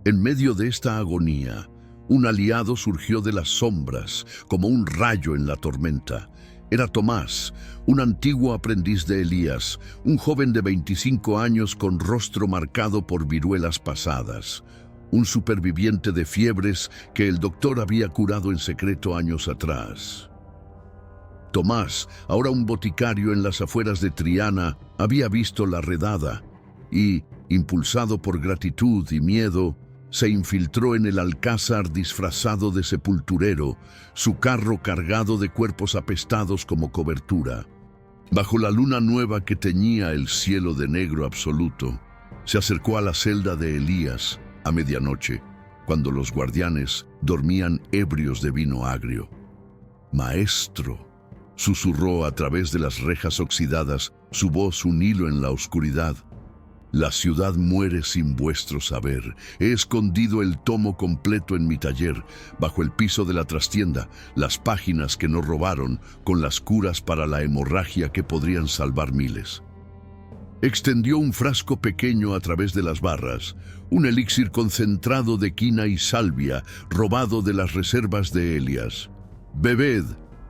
[SPEAKER 1] En medio de esta agonía, un aliado surgió de las sombras, como un rayo en la tormenta. Era Tomás, un antiguo aprendiz de Elías, un joven de 25 años con rostro marcado por viruelas pasadas, un superviviente de fiebres que el doctor había curado en secreto años atrás. Tomás, ahora un boticario en las afueras de Triana, había visto la redada y, impulsado por gratitud y miedo, se infiltró en el alcázar disfrazado de sepulturero, su carro cargado de cuerpos apestados como cobertura. Bajo la luna nueva que teñía el cielo de negro absoluto, se acercó a la celda de Elías a medianoche, cuando los guardianes dormían ebrios de vino agrio. «Maestro», susurró a través de las rejas oxidadas, su voz un hilo en la oscuridad. «La ciudad muere sin vuestro saber. He escondido el tomo completo en mi taller, bajo el piso de la trastienda, las páginas que no robaron, con las curas para la hemorragia que podrían salvar miles». Extendió un frasco pequeño a través de las barras, un elixir concentrado de quina y salvia, robado de las reservas de Elías. «Bebed,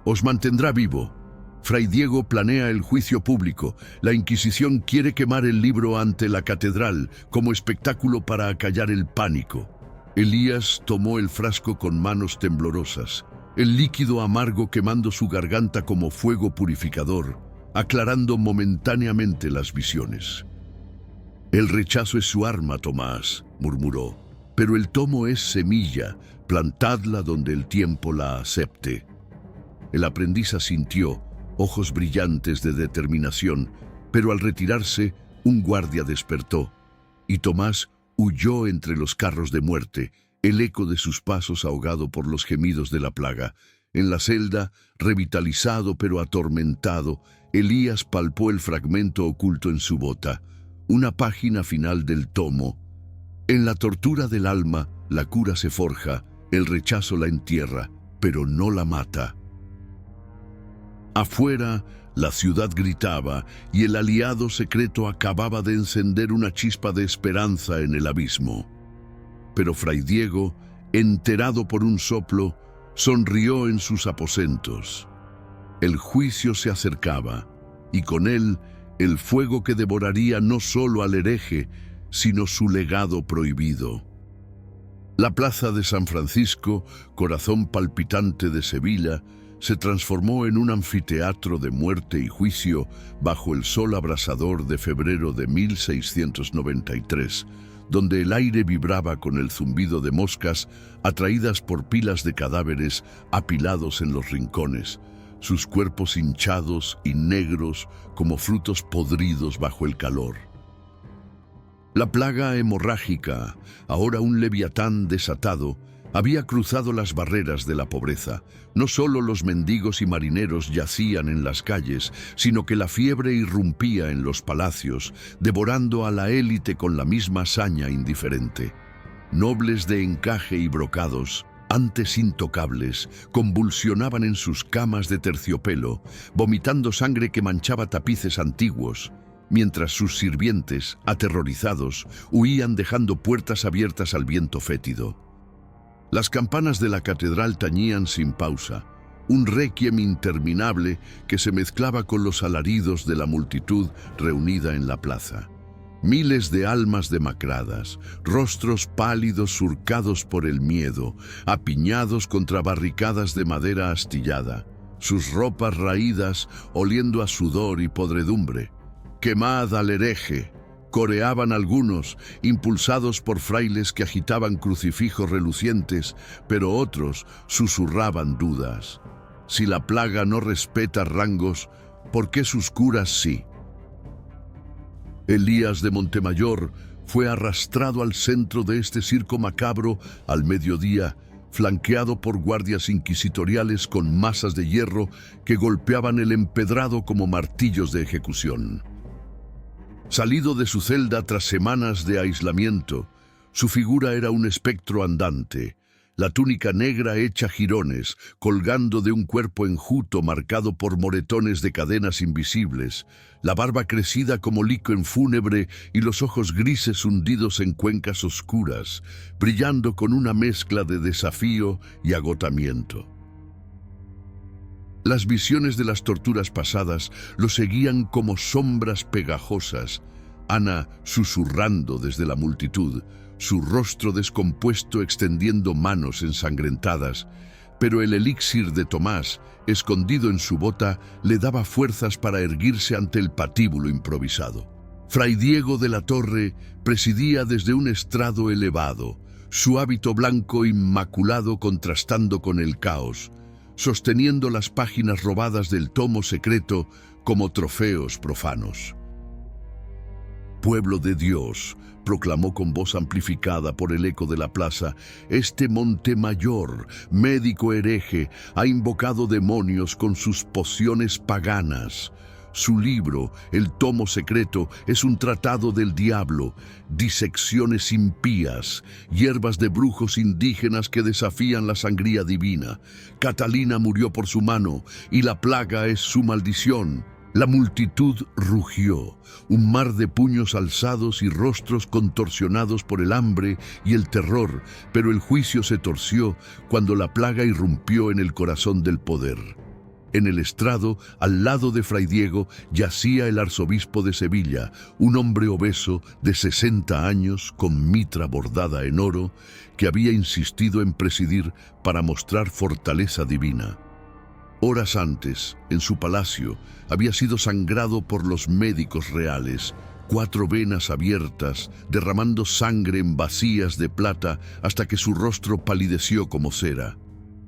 [SPEAKER 1] os mantendrá vivo. Fray Diego planea el juicio público. La Inquisición quiere quemar el libro ante la catedral como espectáculo para acallar el pánico». Elías tomó el frasco con manos temblorosas, el líquido amargo quemando su garganta como fuego purificador, aclarando momentáneamente las visiones. «El rechazo es su arma, Tomás», murmuró, «pero el tomo es semilla, plantadla donde el tiempo la acepte». El aprendiz asintió, ojos brillantes de determinación, pero al retirarse, un guardia despertó, y Tomás huyó entre los carros de muerte, el eco de sus pasos ahogado por los gemidos de la plaga. En la celda, revitalizado pero atormentado, Elías palpó el fragmento oculto en su bota, una página final del tomo. En la tortura del alma, la cura se forja, el rechazo la entierra, pero no la mata. Afuera, la ciudad gritaba y el aliado secreto acababa de encender una chispa de esperanza en el abismo. Pero Fray Diego, enterado por un soplo, sonrió en sus aposentos. El juicio se acercaba, y con él el fuego que devoraría no solo al hereje, sino su legado prohibido. La plaza de San Francisco, corazón palpitante de Sevilla, se transformó en un anfiteatro de muerte y juicio bajo el sol abrasador de febrero de 1693, donde el aire vibraba con el zumbido de moscas atraídas por pilas de cadáveres apilados en los rincones, sus cuerpos hinchados y negros como frutos podridos bajo el calor. La plaga hemorrágica, ahora un leviatán desatado, había cruzado las barreras de la pobreza. No solo los mendigos y marineros yacían en las calles, sino que la fiebre irrumpía en los palacios, devorando a la élite con la misma saña indiferente. Nobles de encaje y brocados, antes intocables, convulsionaban en sus camas de terciopelo, vomitando sangre que manchaba tapices antiguos, mientras sus sirvientes, aterrorizados, huían dejando puertas abiertas al viento fétido. Las campanas de la catedral tañían sin pausa, un requiem interminable que se mezclaba con los alaridos de la multitud reunida en la plaza. Miles de almas demacradas, rostros pálidos surcados por el miedo, apiñados contra barricadas de madera astillada, sus ropas raídas oliendo a sudor y podredumbre. «¡Quemad al hereje!», coreaban algunos, impulsados por frailes que agitaban crucifijos relucientes, pero otros susurraban dudas. Si la plaga no respeta rangos, ¿por qué sus curas sí? Elías de Montemayor, fue arrastrado al centro de este circo macabro al mediodía, flanqueado por guardias inquisitoriales con masas de hierro que golpeaban el empedrado como martillos de ejecución. Salido de su celda tras semanas de aislamiento, su figura era un espectro andante, la túnica negra hecha jirones, colgando de un cuerpo enjuto marcado por moretones de cadenas invisibles, la barba crecida como licuen fúnebre y los ojos grises hundidos en cuencas oscuras, brillando con una mezcla de desafío y agotamiento. Las visiones de las torturas pasadas lo seguían como sombras pegajosas, Ana susurrando desde la multitud, su rostro descompuesto extendiendo manos ensangrentadas, pero el elixir de Tomás, escondido en su bota, le daba fuerzas para erguirse ante el patíbulo improvisado. Fray Diego de la Torre presidía desde un estrado elevado, su hábito blanco inmaculado contrastando con el caos, sosteniendo las páginas robadas del tomo secreto como trofeos profanos. «Pueblo de Dios», proclamó con voz amplificada por el eco de la plaza, «este Montemayor, médico hereje, ha invocado demonios con sus pociones paganas. Su libro, el tomo secreto, es un tratado del diablo, disecciones impías, hierbas de brujos indígenas que desafían la sangría divina. Catalina murió por su mano, y la plaga es su maldición». La multitud rugió, un mar de puños alzados y rostros contorsionados por el hambre y el terror, pero el juicio se torció cuando la plaga irrumpió en el corazón del poder. En el estrado, al lado de Fray Diego, yacía el arzobispo de Sevilla, un hombre obeso de 60 años con mitra bordada en oro, que había insistido en presidir para mostrar fortaleza divina. Horas antes, en su palacio, había sido sangrado por los médicos reales, 4 venas abiertas, derramando sangre en vacías de plata hasta que su rostro palideció como cera.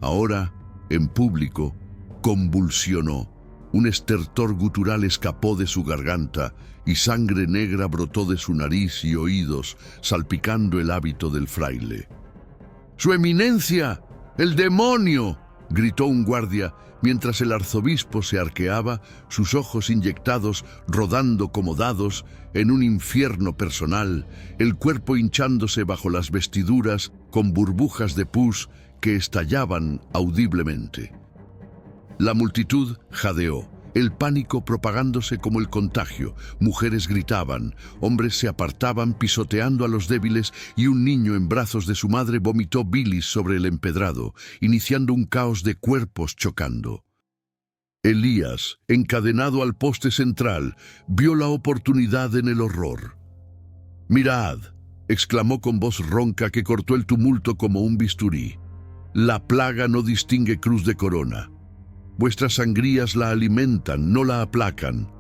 [SPEAKER 1] Ahora, en público, convulsionó. Un estertor gutural escapó de su garganta y sangre negra brotó de su nariz y oídos, salpicando el hábito del fraile. «¡Su eminencia! ¡El demonio!», gritó un guardia, mientras el arzobispo se arqueaba, sus ojos inyectados rodando como dados en un infierno personal, el cuerpo hinchándose bajo las vestiduras con burbujas de pus que estallaban audiblemente. La multitud jadeó, el pánico propagándose como el contagio. Mujeres gritaban, hombres se apartaban pisoteando a los débiles y un niño en brazos de su madre vomitó bilis sobre el empedrado, iniciando un caos de cuerpos chocando. Elías, encadenado al poste central, vio la oportunidad en el horror. «Mirad», exclamó con voz ronca que cortó el tumulto como un bisturí. «La plaga no distingue cruz de corona. Vuestras sangrías la alimentan, no la aplacan.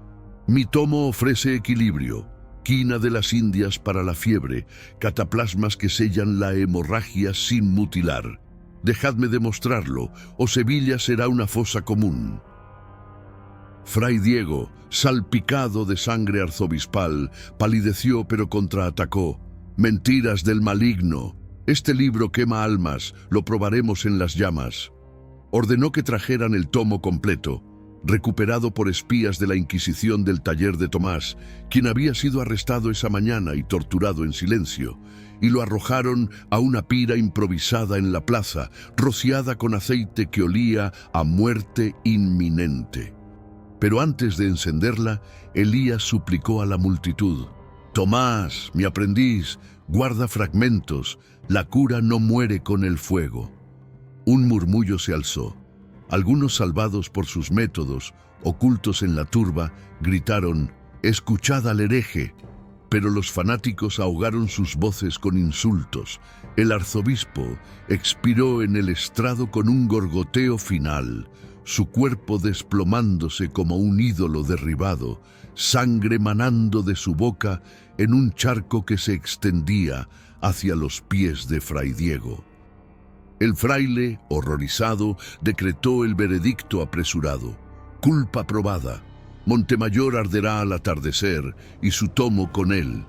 [SPEAKER 1] Mi tomo ofrece equilibrio, quina de las Indias para la fiebre, cataplasmas que sellan la hemorragia sin mutilar. Dejadme demostrarlo, o Sevilla será una fosa común». Fray Diego, salpicado de sangre arzobispal, palideció pero contraatacó. «Mentiras del maligno. Este libro quema almas, lo probaremos en las llamas». Ordenó que trajeran el tomo completo, recuperado por espías de la Inquisición del taller de Tomás, quien había sido arrestado esa mañana y torturado en silencio, y lo arrojaron a una pira improvisada en la plaza, rociada con aceite que olía a muerte inminente. Pero antes de encenderla, Elías suplicó a la multitud: «Tomás, mi aprendiz, guarda fragmentos, la cura no muere con el fuego». Un murmullo se alzó. Algunos, salvados por sus métodos, ocultos en la turba, gritaron: «¡Escuchad al hereje!». Pero los fanáticos ahogaron sus voces con insultos. El arzobispo expiró en el estrado con un gorgoteo final, su cuerpo desplomándose como un ídolo derribado, sangre manando de su boca en un charco que se extendía hacia los pies de Fray Diego. El fraile, horrorizado, decretó el veredicto apresurado: «Culpa probada. Montemayor arderá al atardecer y su tomo con él».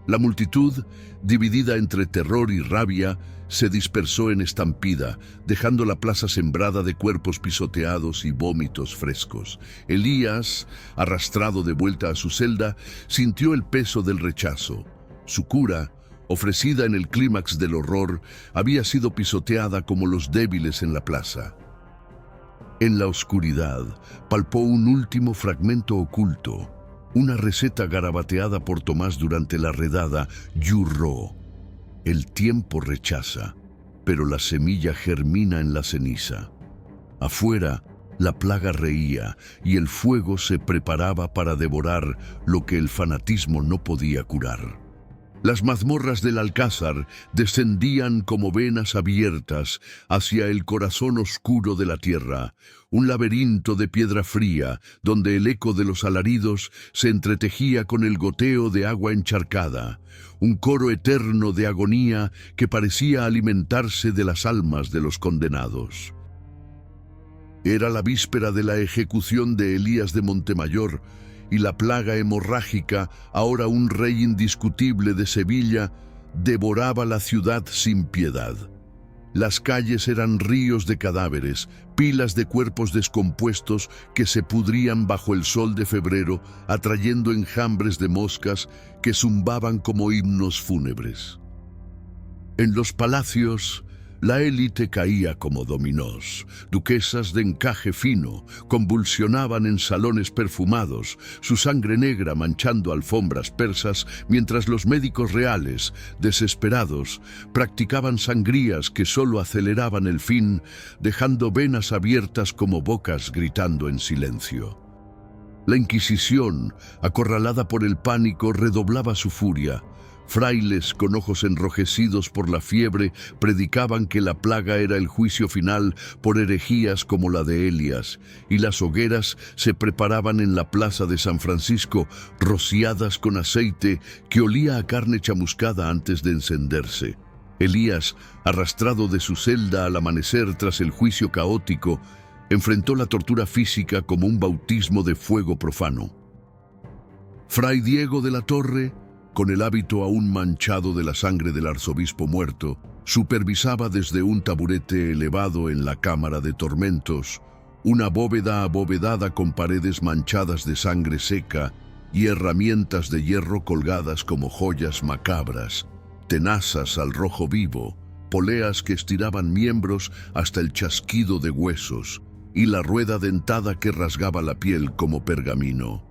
[SPEAKER 1] La multitud, dividida entre terror y rabia, se dispersó en estampida, dejando la plaza sembrada de cuerpos pisoteados y vómitos frescos. Elías, arrastrado de vuelta a su celda, sintió el peso del rechazo. Su cura, ofrecida en el clímax del horror, había sido pisoteada como los débiles en la plaza. En la oscuridad, palpó un último fragmento oculto, una receta garabateada por Tomás durante la redada Yurro. El tiempo rechaza, pero la semilla germina en la ceniza. Afuera, la plaga reía y el fuego se preparaba para devorar lo que el fanatismo no podía curar. Las mazmorras del Alcázar descendían como venas abiertas hacia el corazón oscuro de la tierra, un laberinto de piedra fría donde el eco de los alaridos se entretejía con el goteo de agua encharcada, un coro eterno de agonía que parecía alimentarse de las almas de los condenados. Era la víspera de la ejecución de Elías de Montemayor, y la plaga hemorrágica, ahora un rey indiscutible de Sevilla, devoraba la ciudad sin piedad. Las calles eran ríos de cadáveres, pilas de cuerpos descompuestos que se pudrían bajo el sol de febrero, atrayendo enjambres de moscas que zumbaban como himnos fúnebres. En los palacios, la élite caía como dominós. Duquesas de encaje fino convulsionaban en salones perfumados, su sangre negra manchando alfombras persas, mientras los médicos reales, desesperados, practicaban sangrías que solo aceleraban el fin, dejando venas abiertas como bocas gritando en silencio. La Inquisición, acorralada por el pánico, redoblaba su furia. Frailes con ojos enrojecidos por la fiebre predicaban que la plaga era el juicio final por herejías como la de Elías, y las hogueras se preparaban en la plaza de San Francisco, rociadas con aceite que olía a carne chamuscada antes de encenderse. Elías, arrastrado de su celda al amanecer tras el juicio caótico, enfrentó la tortura física como un bautismo de fuego profano. Fray Diego de la Torre, con el hábito aún manchado de la sangre del arzobispo muerto, supervisaba desde un taburete elevado en la cámara de tormentos, una bóveda abovedada con paredes manchadas de sangre seca y herramientas de hierro colgadas como joyas macabras, tenazas al rojo vivo, poleas que estiraban miembros hasta el chasquido de huesos y la rueda dentada que rasgaba la piel como pergamino.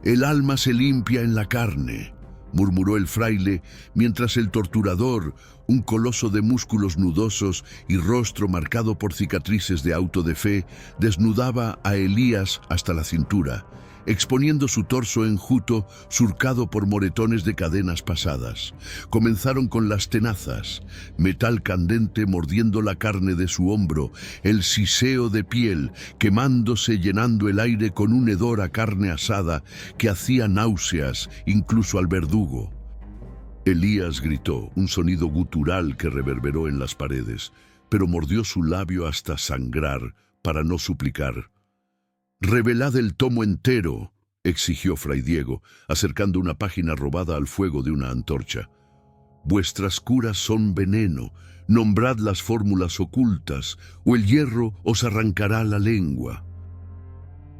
[SPEAKER 1] «El alma se limpia en la carne», murmuró el fraile, mientras el torturador, un coloso de músculos nudosos y rostro marcado por cicatrices de auto de fe, desnudaba a Elías hasta la cintura, exponiendo su torso enjuto surcado por moretones de cadenas pasadas. Comenzaron con las tenazas, metal candente mordiendo la carne de su hombro, el siseo de piel quemándose, llenando el aire con un hedor a carne asada que hacía náuseas incluso al verdugo. Elías gritó, un sonido gutural que reverberó en las paredes, pero mordió su labio hasta sangrar para no suplicar. «Revelad el tomo entero», exigió Fray Diego, acercando una página robada al fuego de una antorcha. «Vuestras curas son veneno, nombrad las fórmulas ocultas, o el hierro os arrancará la lengua».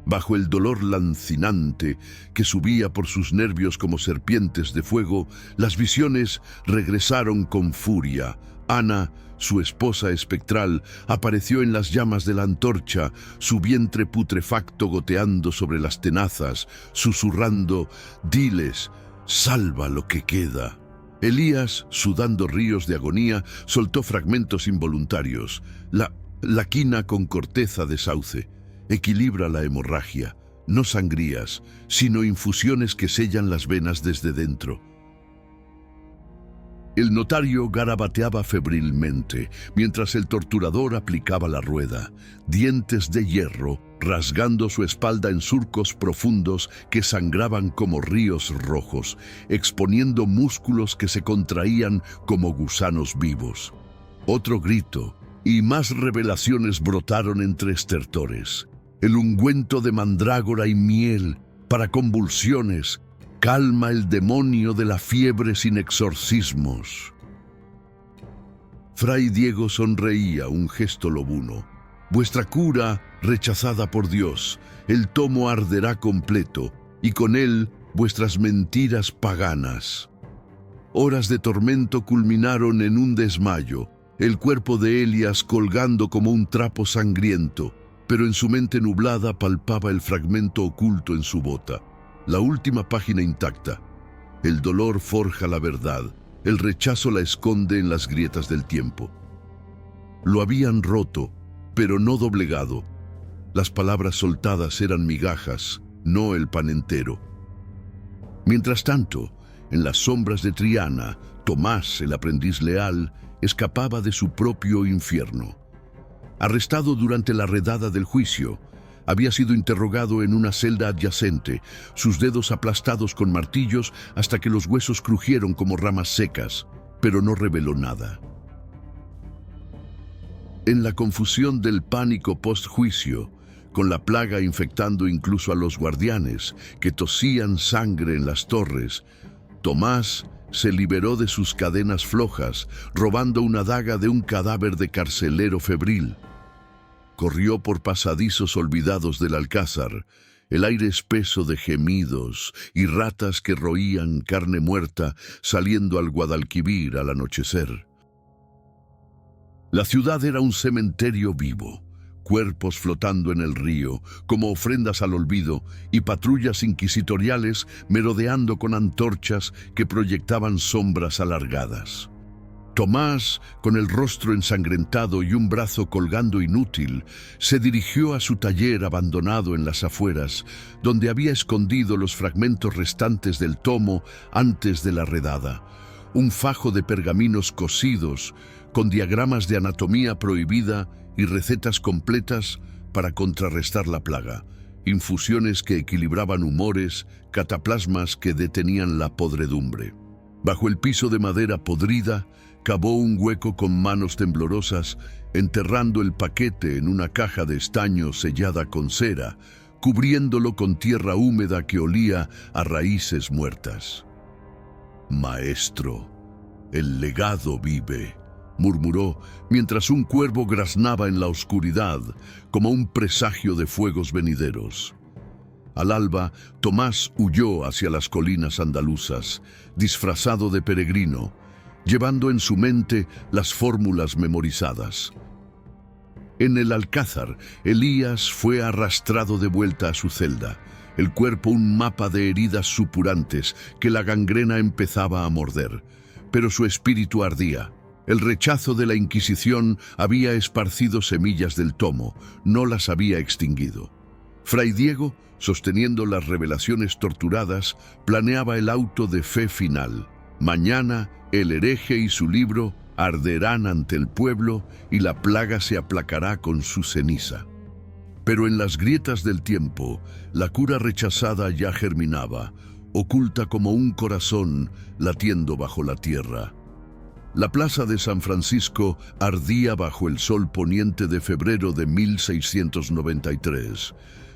[SPEAKER 1] Bajo el dolor lancinante que subía por sus nervios como serpientes de fuego, las visiones regresaron con furia. Ana, su esposa espectral, apareció en las llamas de la antorcha, su vientre putrefacto goteando sobre las tenazas, susurrando: «Diles, salva lo que queda». Elías, sudando ríos de agonía, soltó fragmentos involuntarios. La quina con corteza de sauce equilibra la hemorragia, no sangrías, sino infusiones que sellan las venas desde dentro. El notario garabateaba febrilmente, mientras el torturador aplicaba la rueda, dientes de hierro rasgando su espalda en surcos profundos que sangraban como ríos rojos, exponiendo músculos que se contraían como gusanos vivos. Otro grito, y más revelaciones brotaron entre estertores. El ungüento de mandrágora y miel para convulsiones, calma el demonio de la fiebre sin exorcismos. Fray Diego sonreía, un gesto lobuno. Vuestra cura rechazada por Dios, el tomo arderá completo, y con él vuestras mentiras paganas. Horas de tormento culminaron en un desmayo, el cuerpo de Elias colgando como un trapo sangriento, pero en su mente nublada palpaba el fragmento oculto en su bota, la última página intacta. El dolor forja la verdad, el rechazo la esconde en las grietas del tiempo. Lo habían roto, pero no doblegado. Las palabras soltadas eran migajas, no el pan entero. Mientras tanto, en las sombras de Triana, Tomás, el aprendiz leal, escapaba de su propio infierno. Arrestado durante la redada del juicio, había sido interrogado en una celda adyacente, sus dedos aplastados con martillos hasta que los huesos crujieron como ramas secas, pero no reveló nada. En la confusión del pánico postjuicio, con la plaga infectando incluso a los guardianes, que tosían sangre en las torres, Tomás se liberó de sus cadenas flojas, robando una daga de un cadáver de carcelero febril. Corrió por pasadizos olvidados del alcázar, el aire espeso de gemidos y ratas que roían carne muerta saliendo al Guadalquivir al anochecer. La ciudad era un cementerio vivo, cuerpos flotando en el río, como ofrendas al olvido, y patrullas inquisitoriales merodeando con antorchas que proyectaban sombras alargadas. Tomás, con el rostro ensangrentado y un brazo colgando inútil, se dirigió a su taller abandonado en las afueras, donde había escondido los fragmentos restantes del tomo antes de la redada. Un fajo de pergaminos cosidos, con diagramas de anatomía prohibida y recetas completas para contrarrestar la plaga, infusiones que equilibraban humores, cataplasmas que detenían la podredumbre. Bajo el piso de madera podrida, cavó un hueco con manos temblorosas, enterrando el paquete en una caja de estaño sellada con cera, cubriéndolo con tierra húmeda que olía a raíces muertas. «Maestro, el legado vive», murmuró mientras un cuervo graznaba en la oscuridad como un presagio de fuegos venideros. Al alba, Tomás huyó hacia las colinas andaluzas, disfrazado de peregrino, llevando en su mente las fórmulas memorizadas. En el alcázar, Elías fue arrastrado de vuelta a su celda, el cuerpo un mapa de heridas supurantes que la gangrena empezaba a morder, pero su espíritu ardía. El rechazo de la Inquisición había esparcido semillas del tomo, no las había extinguido. Fray Diego, sosteniendo las revelaciones torturadas, planeaba el auto de fe final. Mañana, el hereje y su libro arderán ante el pueblo y la plaga se aplacará con su ceniza. Pero en las grietas del tiempo, la cura rechazada ya germinaba, oculta como un corazón latiendo bajo la tierra. La plaza de San Francisco ardía bajo el sol poniente de febrero de 1693,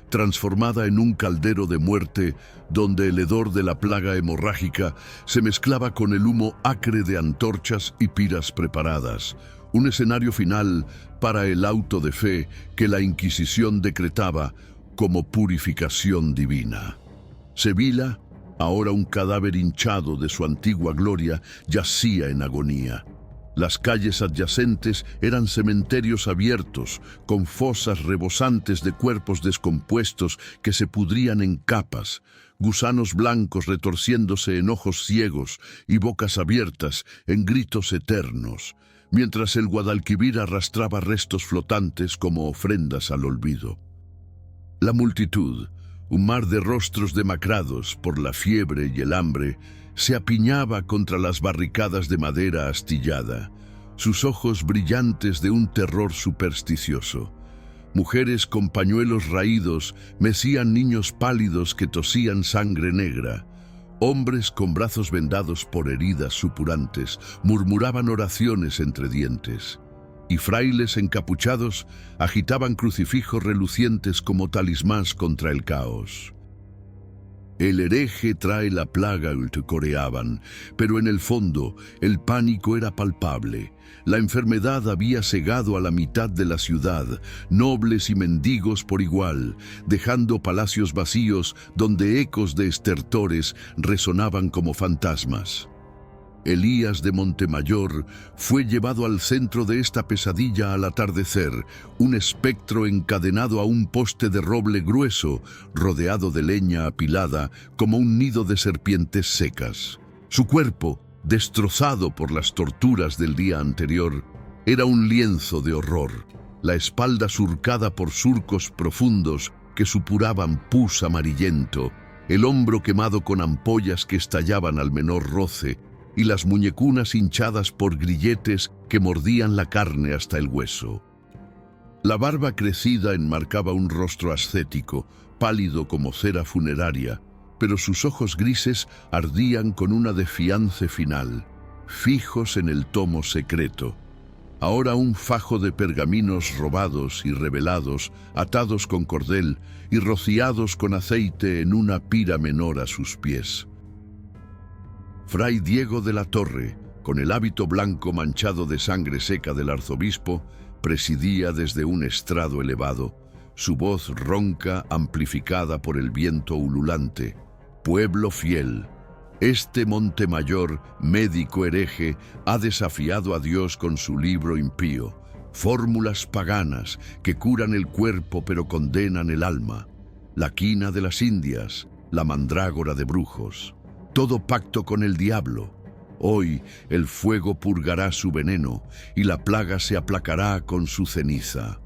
[SPEAKER 1] transformada en un caldero de muerte donde el hedor de la plaga hemorrágica se mezclaba con el humo acre de antorchas y piras preparadas, un escenario final para el auto de fe que la Inquisición decretaba como purificación divina. Sevilla, ahora un cadáver hinchado de su antigua gloria, yacía en agonía. Las calles adyacentes eran cementerios abiertos, con fosas rebosantes de cuerpos descompuestos que se pudrían en capas, gusanos blancos retorciéndose en ojos ciegos y bocas abiertas en gritos eternos, mientras el Guadalquivir arrastraba restos flotantes como ofrendas al olvido. La multitud, un mar de rostros demacrados por la fiebre y el hambre, se apiñaba contra las barricadas de madera astillada, sus ojos brillantes de un terror supersticioso. Mujeres con pañuelos raídos mecían niños pálidos que tosían sangre negra. Hombres con brazos vendados por heridas supurantes murmuraban oraciones entre dientes. Y frailes encapuchados agitaban crucifijos relucientes como talismás contra el caos. El hereje trae la plaga, coreaban, pero en el fondo el pánico era palpable. La enfermedad había cegado a la mitad de la ciudad, nobles y mendigos por igual, dejando palacios vacíos donde ecos de estertores resonaban como fantasmas. Elías de Montemayor fue llevado al centro de esta pesadilla al atardecer, un espectro encadenado a un poste de roble grueso, rodeado de leña apilada como un nido de serpientes secas. Su cuerpo, destrozado por las torturas del día anterior, era un lienzo de horror, la espalda surcada por surcos profundos que supuraban pus amarillento, el hombro quemado con ampollas que estallaban al menor roce, y las muñecunas hinchadas por grilletes que mordían la carne hasta el hueso. La barba crecida enmarcaba un rostro ascético, pálido como cera funeraria, pero sus ojos grises ardían con una defiance final, fijos en el tomo secreto. Ahora un fajo de pergaminos robados y revelados, atados con cordel y rociados con aceite en una pira menor a sus pies. Fray Diego de la Torre, con el hábito blanco manchado de sangre seca del arzobispo, presidía desde un estrado elevado, su voz ronca amplificada por el viento ululante. Pueblo fiel, este Montemayor, médico hereje, ha desafiado a Dios con su libro impío, fórmulas paganas que curan el cuerpo pero condenan el alma, la quina de las Indias, la mandrágora de brujos. Todo pacto con el diablo. Hoy el fuego purgará su veneno y la plaga se aplacará con su ceniza.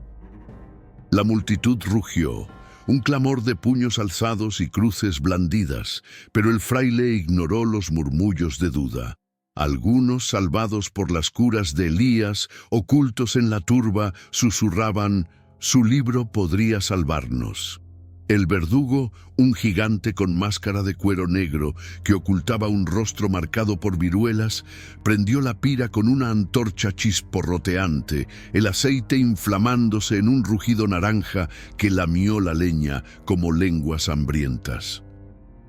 [SPEAKER 1] La multitud rugió, un clamor de puños alzados y cruces blandidas, pero el fraile ignoró los murmullos de duda. Algunos, salvados por las curas de Elías, ocultos en la turba, susurraban: «Su libro podría salvarnos». El verdugo, un gigante con máscara de cuero negro que ocultaba un rostro marcado por viruelas, prendió la pira con una antorcha chisporroteante, el aceite inflamándose en un rugido naranja que lamió la leña como lenguas hambrientas.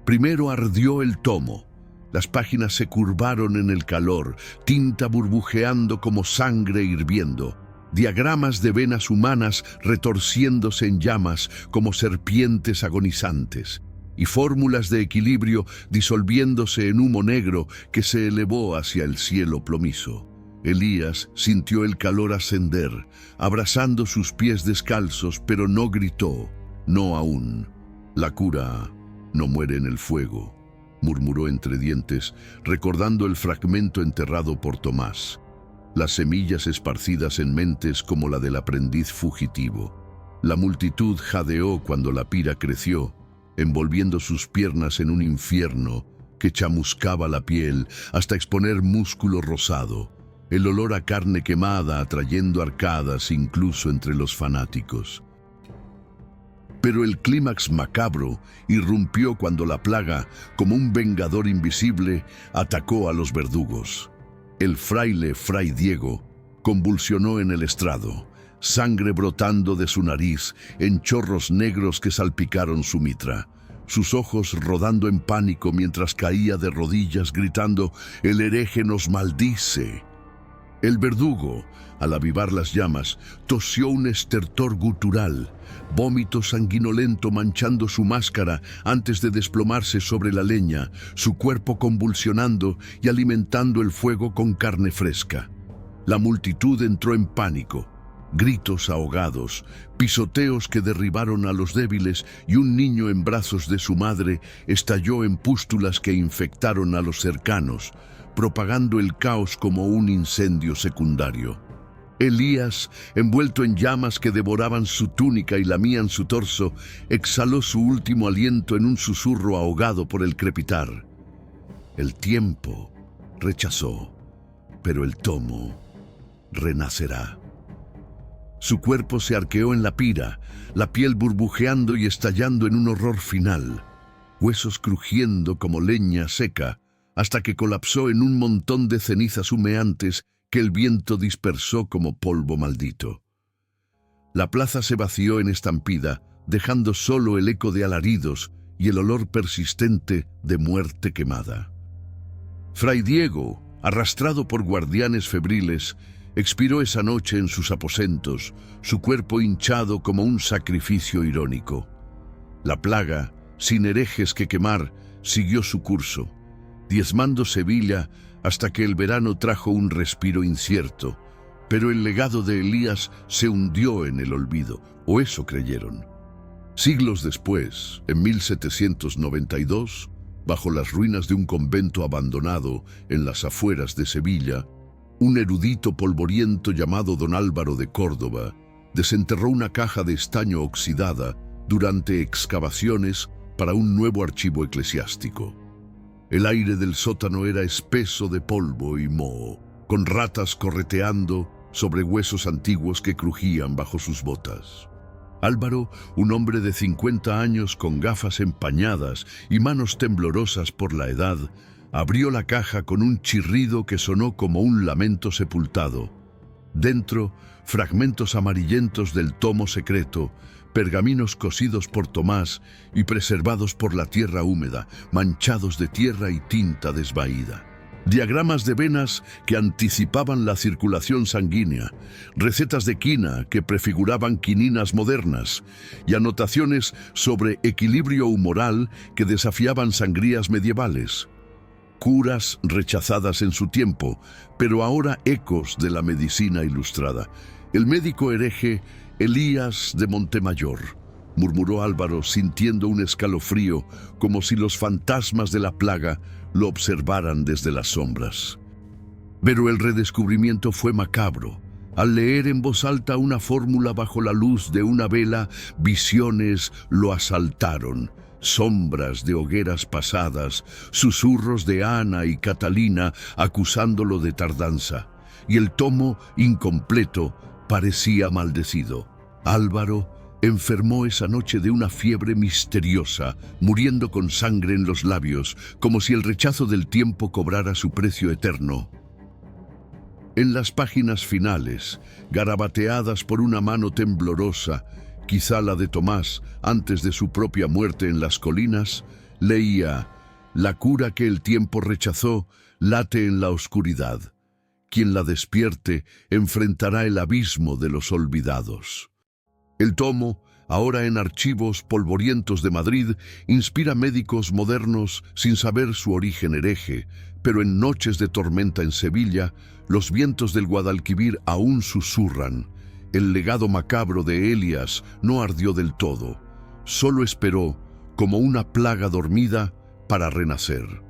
[SPEAKER 1] Primero ardió el tomo. Las páginas se curvaron en el calor, tinta burbujeando como sangre hirviendo. Diagramas de venas humanas retorciéndose en llamas como serpientes agonizantes, y fórmulas de equilibrio disolviéndose en humo negro que se elevó hacia el cielo plomizo. Elías sintió el calor ascender, abrazando sus pies descalzos, pero no gritó: «No aún. La cura no muere en el fuego», murmuró entre dientes, recordando el fragmento enterrado por Tomás. Las semillas esparcidas en mentes como la del aprendiz fugitivo. La multitud jadeó cuando la pira creció, envolviendo sus piernas en un infierno que chamuscaba la piel hasta exponer músculo rosado, el olor a carne quemada atrayendo arcadas incluso entre los fanáticos. Pero el clímax macabro irrumpió cuando la plaga, como un vengador invisible, atacó a los verdugos. El fraile Fray Diego convulsionó en el estrado, sangre brotando de su nariz en chorros negros que salpicaron su mitra, sus ojos rodando en pánico mientras caía de rodillas gritando: «El hereje nos maldice». El verdugo, al avivar las llamas, tosió un estertor gutural, vómito sanguinolento manchando su máscara antes de desplomarse sobre la leña, su cuerpo convulsionando y alimentando el fuego con carne fresca. La multitud entró en pánico. Gritos ahogados, pisoteos que derribaron a los débiles y un niño en brazos de su madre estalló en pústulas que infectaron a los cercanos, propagando el caos como un incendio secundario. Elías, envuelto en llamas que devoraban su túnica y lamían su torso, exhaló su último aliento en un susurro ahogado por el crepitar. El tiempo rechazó, pero el tomo renacerá. Su cuerpo se arqueó en la pira, la piel burbujeando y estallando en un horror final, huesos crujiendo como leña seca, hasta que colapsó en un montón de cenizas humeantes que el viento dispersó como polvo maldito. La plaza se vació en estampida, dejando solo el eco de alaridos y el olor persistente de muerte quemada. Fray Diego, arrastrado por guardianes febriles, expiró esa noche en sus aposentos, su cuerpo hinchado como un sacrificio irónico. La plaga, sin herejes que quemar, siguió su curso, diezmando Sevilla hasta que el verano trajo un respiro incierto, pero el legado de Elías se hundió en el olvido, o eso creyeron. Siglos después, en 1792, bajo las ruinas de un convento abandonado en las afueras de Sevilla, un erudito polvoriento llamado don Álvaro de Córdoba desenterró una caja de estaño oxidada durante excavaciones para un nuevo archivo eclesiástico. El aire del sótano era espeso de polvo y moho, con ratas correteando sobre huesos antiguos que crujían bajo sus botas. Álvaro, un hombre de 50 años con gafas empañadas y manos temblorosas por la edad, abrió la caja con un chirrido que sonó como un lamento sepultado. Dentro, fragmentos amarillentos del tomo secreto, pergaminos cosidos por Tomás y preservados por la tierra húmeda, manchados de tierra y tinta desvaída. Diagramas de venas que anticipaban la circulación sanguínea, recetas de quina que prefiguraban quininas modernas y anotaciones sobre equilibrio humoral que desafiaban sangrías medievales. Curas rechazadas en su tiempo, pero ahora ecos de la medicina ilustrada. El médico hereje Elías de Montemayor, murmuró Álvaro sintiendo un escalofrío, como si los fantasmas de la plaga lo observaran desde las sombras. Pero el redescubrimiento fue macabro. Al leer en voz alta una fórmula bajo la luz de una vela, visiones lo asaltaron. Sombras de hogueras pasadas, susurros de Ana y Catalina acusándolo de tardanza, y el tomo, incompleto, parecía maldecido. Álvaro enfermó esa noche de una fiebre misteriosa, muriendo con sangre en los labios, como si el rechazo del tiempo cobrara su precio eterno. En las páginas finales, garabateadas por una mano temblorosa, quizá la de Tomás, antes de su propia muerte en las colinas, leía: «La cura que el tiempo rechazó late en la oscuridad. Quien la despierte enfrentará el abismo de los olvidados». El tomo, ahora en archivos polvorientos de Madrid, inspira médicos modernos sin saber su origen hereje, pero en noches de tormenta en Sevilla, los vientos del Guadalquivir aún susurran. El legado macabro de Elías no ardió del todo, solo esperó, como una plaga dormida, para renacer.